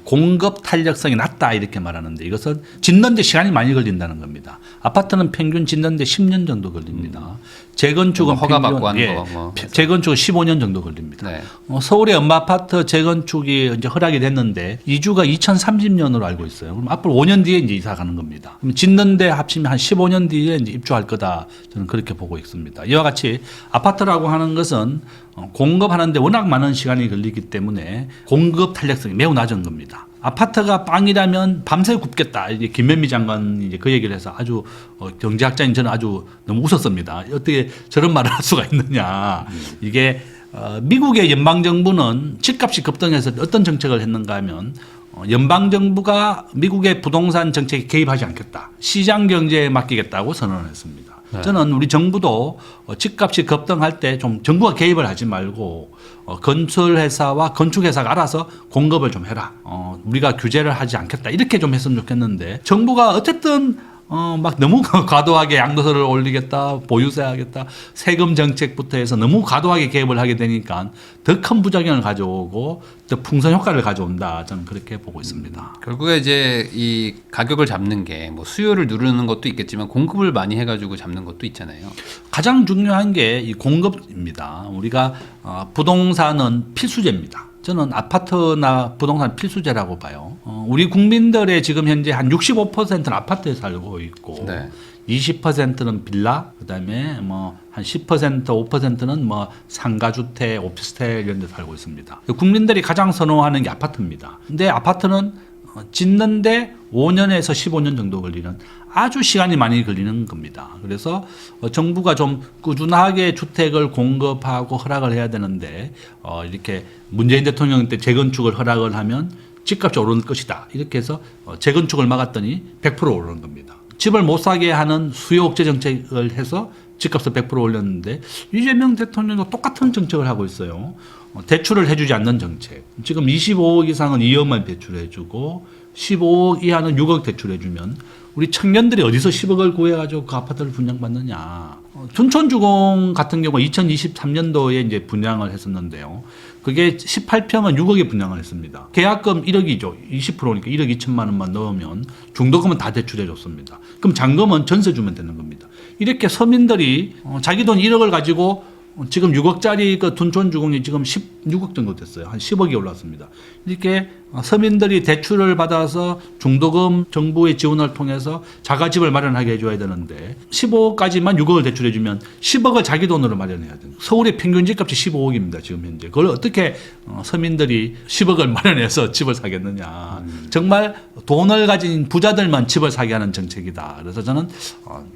공급 탄력성이 낮다. 낮다 이렇게 말하는데 이것은 짓는데 시간이 많이 걸린다는 겁니다. 아파트는 평균 짓는데 10년 정도 걸립니다. 재건축은 허가 평균, 받고 하는 거 뭐. 재건축은 15년 정도 걸립니다. 네. 서울의 엄마아파트 재건축이 이제 허락이 됐는데 이주가 2030년으로 알고 있어요. 그럼 앞으로 5년 뒤에 이제 이사 가는 겁니다. 그럼 짓는데 합치면 한 15년 뒤에 이제 입주할 거다. 저는 그렇게 보고 있습니다. 이와 같이 아파트라고 하는 것은 공급하는데 워낙 많은 시간이 걸리기 때문에 공급 탄력성이 매우 낮은 겁니다. 아파트가 빵이라면 밤새 굽겠다. 이제 김현미 장관이 이제 그 얘기를 해서 아주 경제학자인 저는 아주 너무 웃었습니다. 어떻게 저런 말을 할 수가 있느냐. 이게 미국의 연방정부는 집값이 급등해서 어떤 정책을 했는가 하면 연방정부가 미국의 부동산 정책에 개입하지 않겠다. 시장 경제에 맡기겠다고 선언을 했습니다. 네. 저는 우리 정부도 집값이 급등할 때 좀 정부가 개입을 하지 말고 건설회사와 건축회사가 알아서 공급을 좀 해라. 우리가 규제를 하지 않겠다. 이렇게 좀 했으면 좋겠는데 정부가 어쨌든 막 너무 과도하게 양도세를 올리겠다, 보유세 하겠다, 세금 정책부터 해서 너무 과도하게 개입을 하게 되니까 더 큰 부작용을 가져오고 더 풍선 효과를 가져온다. 저는 그렇게 보고 있습니다. 결국에 이제 이 가격을 잡는 게 뭐 수요를 누르는 것도 있겠지만 공급을 많이 해가지고 잡는 것도 있잖아요. 가장 중요한 게 이 공급입니다. 우리가 부동산은 필수제입니다. 저는 아파트나 부동산 필수제라고 봐요. 우리 국민들의 지금 현재 한 65%는 아파트에 살고 있고 네. 20%는 빌라, 그다음에 뭐 한 10%, 5%는 뭐 상가주택, 오피스텔 이런 데 살고 있습니다. 국민들이 가장 선호하는 게 아파트입니다. 근데 아파트는 짓는데 5년에서 15년 정도 걸리는 아주 시간이 많이 걸리는 겁니다. 그래서 정부가 좀 꾸준하게 주택을 공급하고 허락을 해야 되는데 이렇게 문재인 대통령 때 재건축을 허락을 하면 집값이 오르는 것이다. 이렇게 해서 재건축을 막았더니 100% 오르는 겁니다. 집을 못 사게 하는 수요 억제 정책을 해서 집값을 100% 올렸는데 이재명 대통령도 똑같은 정책을 하고 있어요. 대출을 해주지 않는 정책. 지금 25억 이상은 2억만 대출해주고 15억 이하는 6억 대출해주면 우리 청년들이 어디서 10억을 구해가지고 그 아파트를 분양받느냐. 둔촌주공 같은 경우 2023년도에 이제 분양을 했었는데요. 그게 18평은 6억에 분양을 했습니다. 계약금 1억이죠. 20%니까 1억 2천만 원만 넣으면 중도금은 다 대출해 줬습니다. 그럼 잔금은 전세 주면 되는 겁니다. 이렇게 서민들이 자기 돈 1억을 가지고 지금 6억짜리 그 둔촌주공이 지금 16억 정도 됐어요. 한 10억이 올랐습니다. 이렇게 서민들이 대출을 받아서 중도금 정부의 지원을 통해서 자가집을 마련하게 해줘야 되는데 15억까지만 6억을 대출해주면 10억을 자기 돈으로 마련해야 돼요. 서울의 평균 집값이 15억입니다. 지금 현재. 그걸 어떻게 서민들이 10억을 마련해서 집을 사겠느냐. 정말 돈을 가진 부자들만 집을 사게 하는 정책이다. 그래서 저는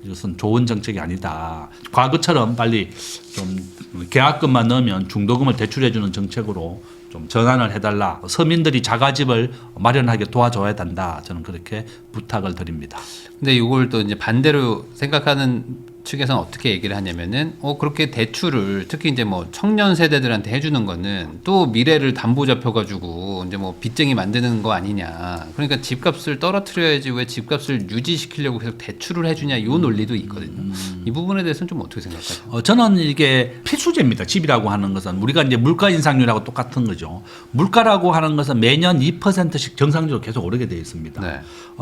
이것은 좋은 정책이 아니다. 과거처럼 빨리 좀 계약금만 넣으면 중도금을 대출해주는 정책으로 좀 전환을 해달라. 서민들이 자가집을 마련하게 도와줘야 된다. 저는 그렇게 부탁을 드립니다. 근데 이걸 또 이제 반대로 생각하는 측에서는 어떻게 얘기를 하냐면은 그렇게 대출을 특히 이제 뭐 청년 세대들한테 해주는 거는 또 미래를 담보 잡혀가지고 이제 뭐 빚쟁이 만드는 거 아니냐. 그러니까 집값을 떨어뜨려야지 왜 집값을 유지시키려고 계속 대출을 해주냐 이 논리도 있거든요. 이 부분에 대해서는 좀 어떻게 생각하세요? 저는 이게 필수제입니다. 집이라고 하는 것은 우리가 이제 물가 인상률하고 똑같은 거죠. 물가라고 하는 것은 매년 2%씩 정상적으로 계속 오르게 되어 있습니다. 네.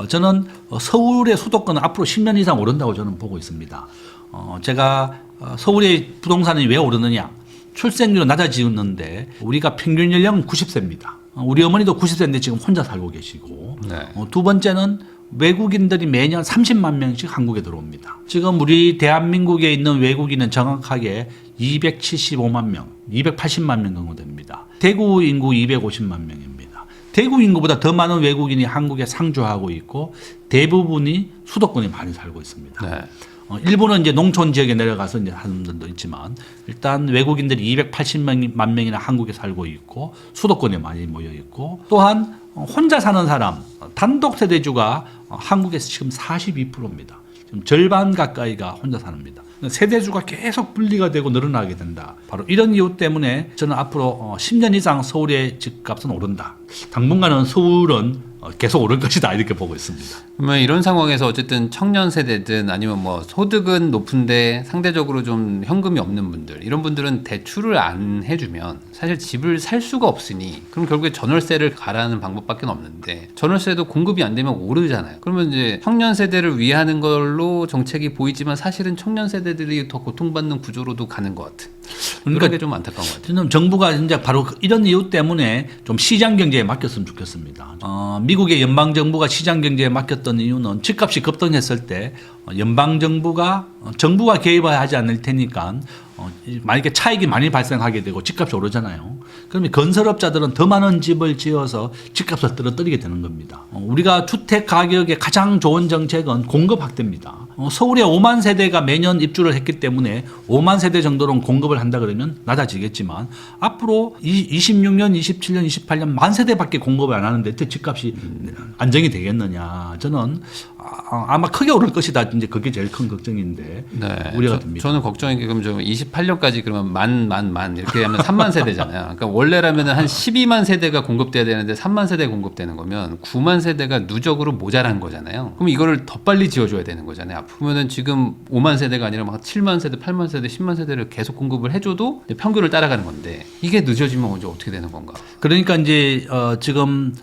저는 서울의 수도권은 앞으로 10년 이상 오른다고 저는 보고 있습니다. 제가 서울의 부동산이 왜 오르느냐? 출생률은 낮아지는데 우리가 평균 연령은 90세입니다. 우리 어머니도 90세인데 지금 혼자 살고 계시고 네. 두 번째는 외국인들이 매년 30만 명씩 한국에 들어옵니다. 지금 우리 대한민국에 있는 외국인은 정확하게 275만 명, 280만 명 정도 됩니다. 대구 인구 250만 명입니다. 대구 인구보다 더 많은 외국인이 한국에 상주하고 있고 대부분이 수도권에 많이 살고 있습니다. 네. 일부는 이제 농촌 지역에 내려가서 이제 하는 분들도 있지만 일단 외국인들이 280만 명이나 한국에 살고 있고 수도권에 많이 모여 있고 또한 혼자 사는 사람 단독 세대주가 한국에서 지금 42%입니다. 지금 절반 가까이가 혼자 삽니다. 세대주가 계속 분리가 되고 늘어나게 된다. 바로 이런 이유 때문에 저는 앞으로 10년 이상 서울의 집값은 오른다. 당분간은 서울은 계속 오를 것이다 이렇게 보고 있습니다. 그러면 이런 상황에서 어쨌든 청년 세대든 아니면 뭐 소득은 높은데 상대적으로 좀 현금이 없는 분들 이런 분들은 대출을 안 해주면 사실 집을 살 수가 없으니 그럼 결국에 전월세를 가라는 방법밖에 없는데 전월세도 공급이 안 되면 오르잖아요. 그러면 이제 청년 세대를 위하는 걸로 정책이 보이지만 사실은 청년 세대들이 더 고통받는 구조로도 가는 것 같은. 그러니까 그런 게 좀 안타까운 것 같아요. 저는 정부가 이제 바로 이런 이유 때문에 좀 시장 경제에 맡겼으면 좋겠습니다. 미국의 연방 정부가 시장 경제에 맡겼던 이유는 집값이 급등했을 때 정부가 개입을 하지 않을 테니까 만약에 차익이 많이 발생하게 되고 집값이 오르잖아요. 그러면 건설업자들은 더 많은 집을 지어서 집값을 떨어뜨리게 되는 겁니다. 우리가 주택 가격에 가장 좋은 정책은 공급 확대입니다. 서울에 5만 세대가 매년 입주를 했기 때문에 5만 세대 정도는 공급을 한다 그러면 낮아지겠지만 앞으로 26년, 27년, 28년 만 세대밖에 공급을 안 하는데 집값이 안정이 되겠느냐. 저는 아마 크게 오를 것이다. 이제 그게 제일 큰 걱정인데 우려가 됩니다. 저는 걱정인 게 그럼 좀 28년까지 그러면 만 이렇게 하면 3만 세대잖아요. 그러니까 원래라면 한 12만 세대가 공급돼야 되는데 3만 세대 공급되는 거면 9만 세대가 누적으로 모자란 거잖아요. 그럼 이거를 더 빨리 지어줘야 되는 거잖아요. 앞으로는 지금 5만 세대가 아니라 막 7만 세대, 8만 세대, 10만 세대를 계속 공급을 해줘도 평균을 따라가는 건데 이게 늦어지면 언제 어떻게 되는 건가? 그러니까 이제 지금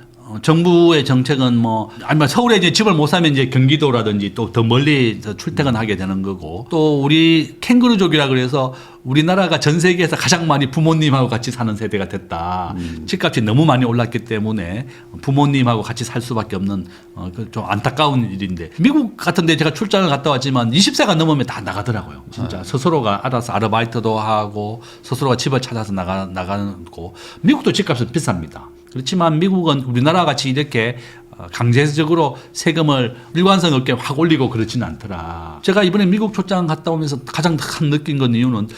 정부의 정책은 아니면 서울에 이제 집을 못 사면 이제 경기도라든지 또 더 멀리 출퇴근하게 되는 거고 또 우리 캥거루족이라 그래서 우리나라가 전 세계에서 가장 많이 부모님하고 같이 사는 세대가 됐다. 집값이 너무 많이 올랐기 때문에 부모님하고 같이 살 수밖에 없는 좀 안타까운 일인데 미국 같은데 제가 출장을 갔다 왔지만 20세가 넘으면 다 나가더라고요. 진짜 스스로가 알아서 아르바이트도 하고 스스로가 집을 찾아서 나가고 미국도 집값은 비쌉니다. 그렇지만 미국은 우리나라 같이 이렇게 강제적으로 세금을 일관성 없게 확 올리고 그렇지는 않더라. 제가 이번에 미국 출장 갔다 오면서 가장 큰 느낀 건 이유는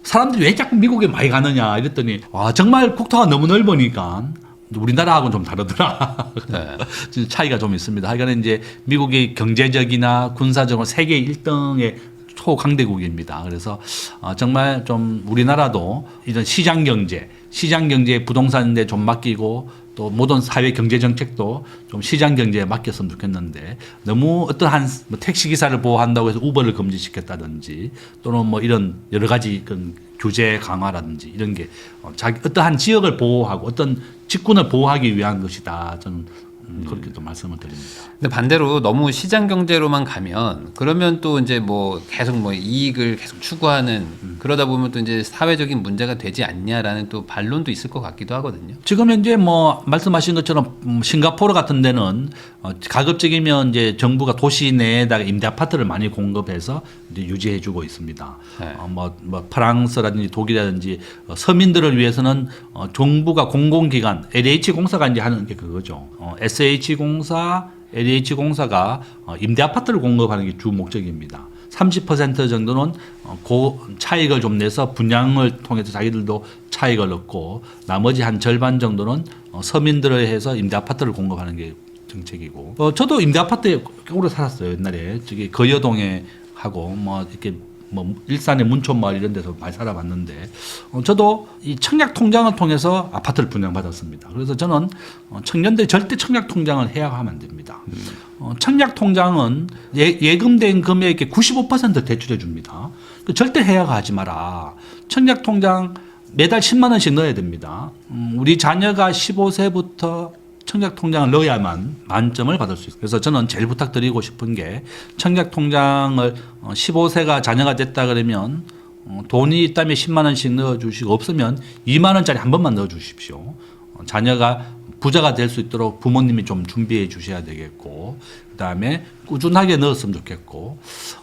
사람들이 왜 자꾸 미국에 많이 가느냐 이랬더니 정말 국토가 너무 넓으니까 우리나라하고는 좀 다르더라. 네. 차이가 좀 있습니다. 하여간 이제 미국이 경제적이나 군사적으로 세계 1등의 초강대국입니다. 그래서 정말 좀 우리나라도 이런 시장 경제에 부동산에 좀 맡기고 또 모든 사회 경제 정책도 좀 시장 경제에 맡겼으면 좋겠는데 너무 어떠한 택시 기사를 보호한다고 해서 우버를 금지시켰다든지 또는 이런 여러 가지 그런 규제 강화라든지 이런 게 어떠한 지역을 보호하고 어떤 직군을 보호하기 위한 것이다. 저는 그렇게 또 말씀을 드립니다. 근데 반대로 너무 시장 경제로만 가면 그러면 또 이제 계속 이익을 계속 추구하는 그러다 보면 또 이제 사회적인 문제가 되지 않냐라는 또 반론도 있을 것 같기도 하거든요. 지금 현재 말씀하신 것처럼 싱가포르 같은 데는 가급적이면 이제 정부가 도시 내에다가 임대 아파트를 많이 공급해서 이제 유지해주고 있습니다. 네. 프랑스라든지 독일이라든지 서민들을 위해서는 정부가 공공기관 LH 공사가 이제 하는 게 그거죠. SH공사, LH공사가 임대 아파트를 공급하는 게 주 목적입니다. 30% 정도는 차익을 좀 내서 분양을 통해서 자기들도 차익을 얻고 나머지 한 절반 정도는 서민들을 해서 임대 아파트를 공급하는 게 정책이고 저도 임대 아파트에 오래 살았어요. 옛날에 저기 거여동에 하고 이렇게 일산의 문촌마을 이런 데서 많이 살아봤는데 저도 이 청약통장을 통해서 아파트를 분양받았습니다. 그래서 저는 청년들 절대 청약통장을 해약하면 안 됩니다. 청약통장은 예금된 금액의 95% 대출해 줍니다. 절대 해약하지 마라. 청약통장 매달 10만 원씩 넣어야 됩니다. 우리 자녀가 15세부터 청약통장을 넣어야만 만점을 받을 수 있어요. 그래서 저는 제일 부탁드리고 싶은 게 청약통장을 15세가 자녀가 됐다 그러면 돈이 있다면 10만 원씩 넣어주시고 없으면 2만 원짜리 한 번만 넣어주십시오. 자녀가 부자가 될 수 있도록 부모님이 좀 준비해 주셔야 되겠고 그다음에 꾸준하게 넣었으면 좋겠고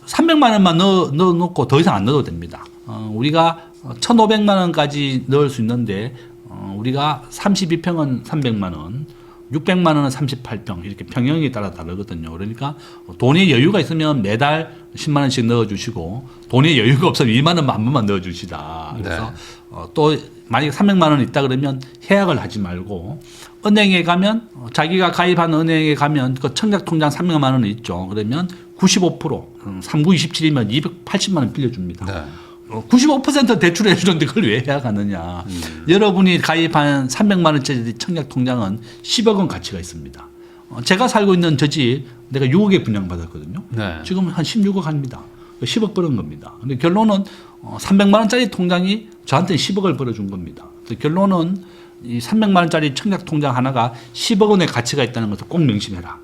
300만 원만 넣어놓고 더 이상 안 넣어도 됩니다. 우리가 1,500만 원까지 넣을 수 있는데 우리가 32평은 300만 원 600만 원은 38평 이렇게 평형에 따라 다르거든요. 그러니까 돈이 여유가 있으면 매달 10만 원씩 넣어주시고 돈이 여유가 없으면 2만 원만 한 번만 넣어주시다. 그래서 또 만약에 300만 원 있다 그러면 해약을 하지 말고 은행에 가면 자기가 가입한 은행에 가면 그 청약통장 300만 원이 있죠. 그러면 95% 3927이면 280만 원 빌려줍니다. 네. 95% 대출해 주는데 그걸 왜 해약하느냐. 여러분이 가입한 300만 원짜리 청약통장은 10억 원 가치가 있습니다. 제가 살고 있는 저 집 내가 6억에 분양받았거든요. 네. 지금 한 16억 합니다. 10억 벌은 겁니다. 근데 결론은 300만 원짜리 통장이 저한테 10억을 벌어준 겁니다. 그래서 결론은 이 300만 원짜리 청약 통장 하나가 10억 원의 가치가 있다는 것을 꼭 명심해라.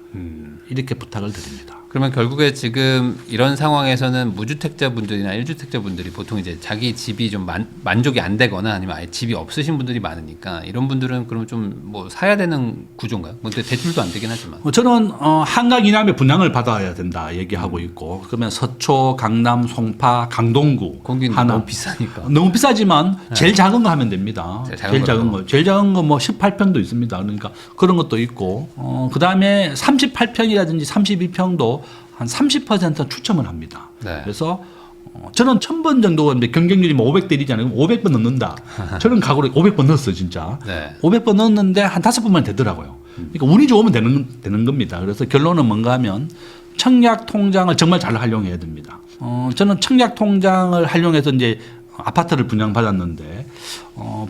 이렇게 부탁을 드립니다. 그러면 결국에 지금 이런 상황에서는 무주택자분들이나 1주택자분들이 보통 이제 자기 집이 좀 만족이 안 되거나 아니면 아예 집이 없으신 분들이 많으니까 이런 분들은 그럼 좀 뭐 사야 되는 구조인가요? 뭐 대출도 안 되긴 하지만. 저는 한강 이남의 분양을 받아야 된다 얘기하고 있고 그러면 서초, 강남, 송파, 강동구 거긴 하나 너무 비싸니까. 너무 비싸지만 제일 작은 거 하면 됩니다. 제일 작은 거. 제일 작은 거 뭐 18평도 있습니다. 그러니까 그런 것도 있고 그다음에 38평이라든지 32평도 한 30%는 추첨을 합니다. 네. 그래서 저는 1000번 정도 경쟁률이 뭐 500대 1이잖아요. 500번 넣는다. 저는 각오로 500번 넣었어요, 진짜. 네. 500번 넣었는데 한 5번만 되더라고요. 그러니까 운이 좋으면 되는 겁니다. 그래서 결론은 뭔가 하면 청약 통장을 정말 잘 활용해야 됩니다. 저는 청약 통장을 활용해서 이제 아파트를 분양받았는데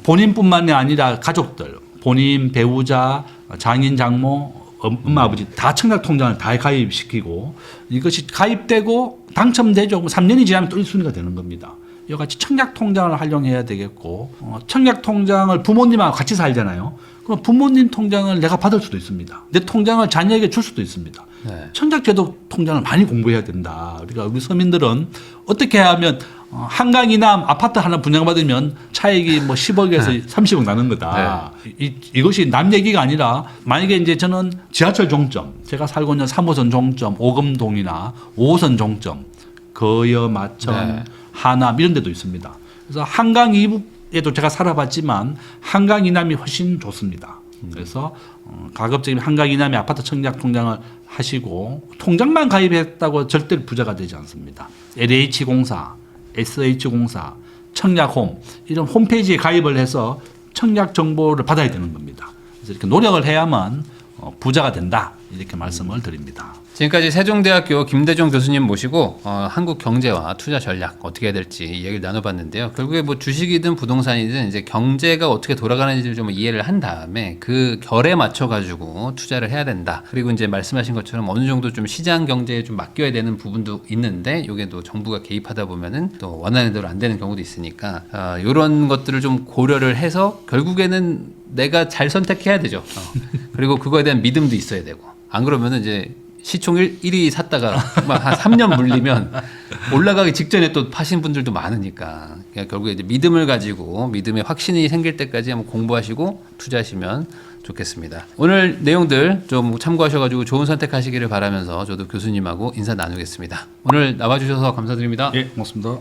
본인뿐만이 아니라 가족들, 본인, 배우자, 장인, 장모, 엄마, 아버지 다 청약 통장을 다 가입시키고 이것이 가입되고 당첨되죠. 3년이 지나면 또 1순위가 되는 겁니다. 이와 같이 청약 통장을 활용해야 되겠고 청약 통장을 부모님하고 같이 살잖아요. 그럼 부모님 통장을 내가 받을 수도 있습니다. 내 통장을 자녀에게 줄 수도 있습니다. 네. 청약제도 통장을 많이 공부해야 된다. 그러니까 우리 서민들은 어떻게 하면 한강 이남 아파트 하나 분양받으면 차익이 뭐 10억에서 30억 나는 거다. 네. 이것이 남 얘기가 아니라 만약에 이제 저는 지하철 종점, 제가 살고 있는 3호선 종점, 오금동이나 5호선 종점, 거여, 마천, 네. 하남 이런 데도 있습니다. 그래서 한강 이북에도 제가 살아봤지만 한강 이남이 훨씬 좋습니다. 그래서 가급적이면 한강 이남의 아파트 청약 통장을 하시고 통장만 가입했다고 절대로 부자가 되지 않습니다. LH공사, SH공사, 청약홈 이런 홈페이지에 가입을 해서 청약 정보를 받아야 되는 겁니다. 그래서 이렇게 노력을 해야만 부자가 된다 이렇게 말씀을 드립니다. 지금까지 세종대학교 김대중 교수님 모시고 한국 경제와 투자 전략 어떻게 해야 될지 이야기를 나눠봤는데요. 결국에 뭐 주식이든 부동산이든 이제 경제가 어떻게 돌아가는지를 좀 이해를 한 다음에 그 결에 맞춰 가지고 투자를 해야 된다. 그리고 이제 말씀하신 것처럼 어느 정도 좀 시장 경제에 좀 맡겨야 되는 부분도 있는데 이게 또 정부가 개입하다 보면은 또 원하는 대로 안 되는 경우도 있으니까 이런 것들을 좀 고려를 해서 결국에는 내가 잘 선택해야 되죠. 그리고 그거에 대한 믿음도 있어야 되고 안 그러면은 이제 시총 1위 샀다가 막 한 3년 물리면 올라가기 직전에 또 파신 분들도 많으니까 그러니까 결국에 이제 믿음을 가지고 믿음의 확신이 생길 때까지 한번 공부하시고 투자하시면 좋겠습니다. 오늘 내용들 좀 참고하셔가지고 좋은 선택하시기를 바라면서 저도 교수님하고 인사 나누겠습니다. 오늘 나와주셔서 감사드립니다. 예, 고맙습니다.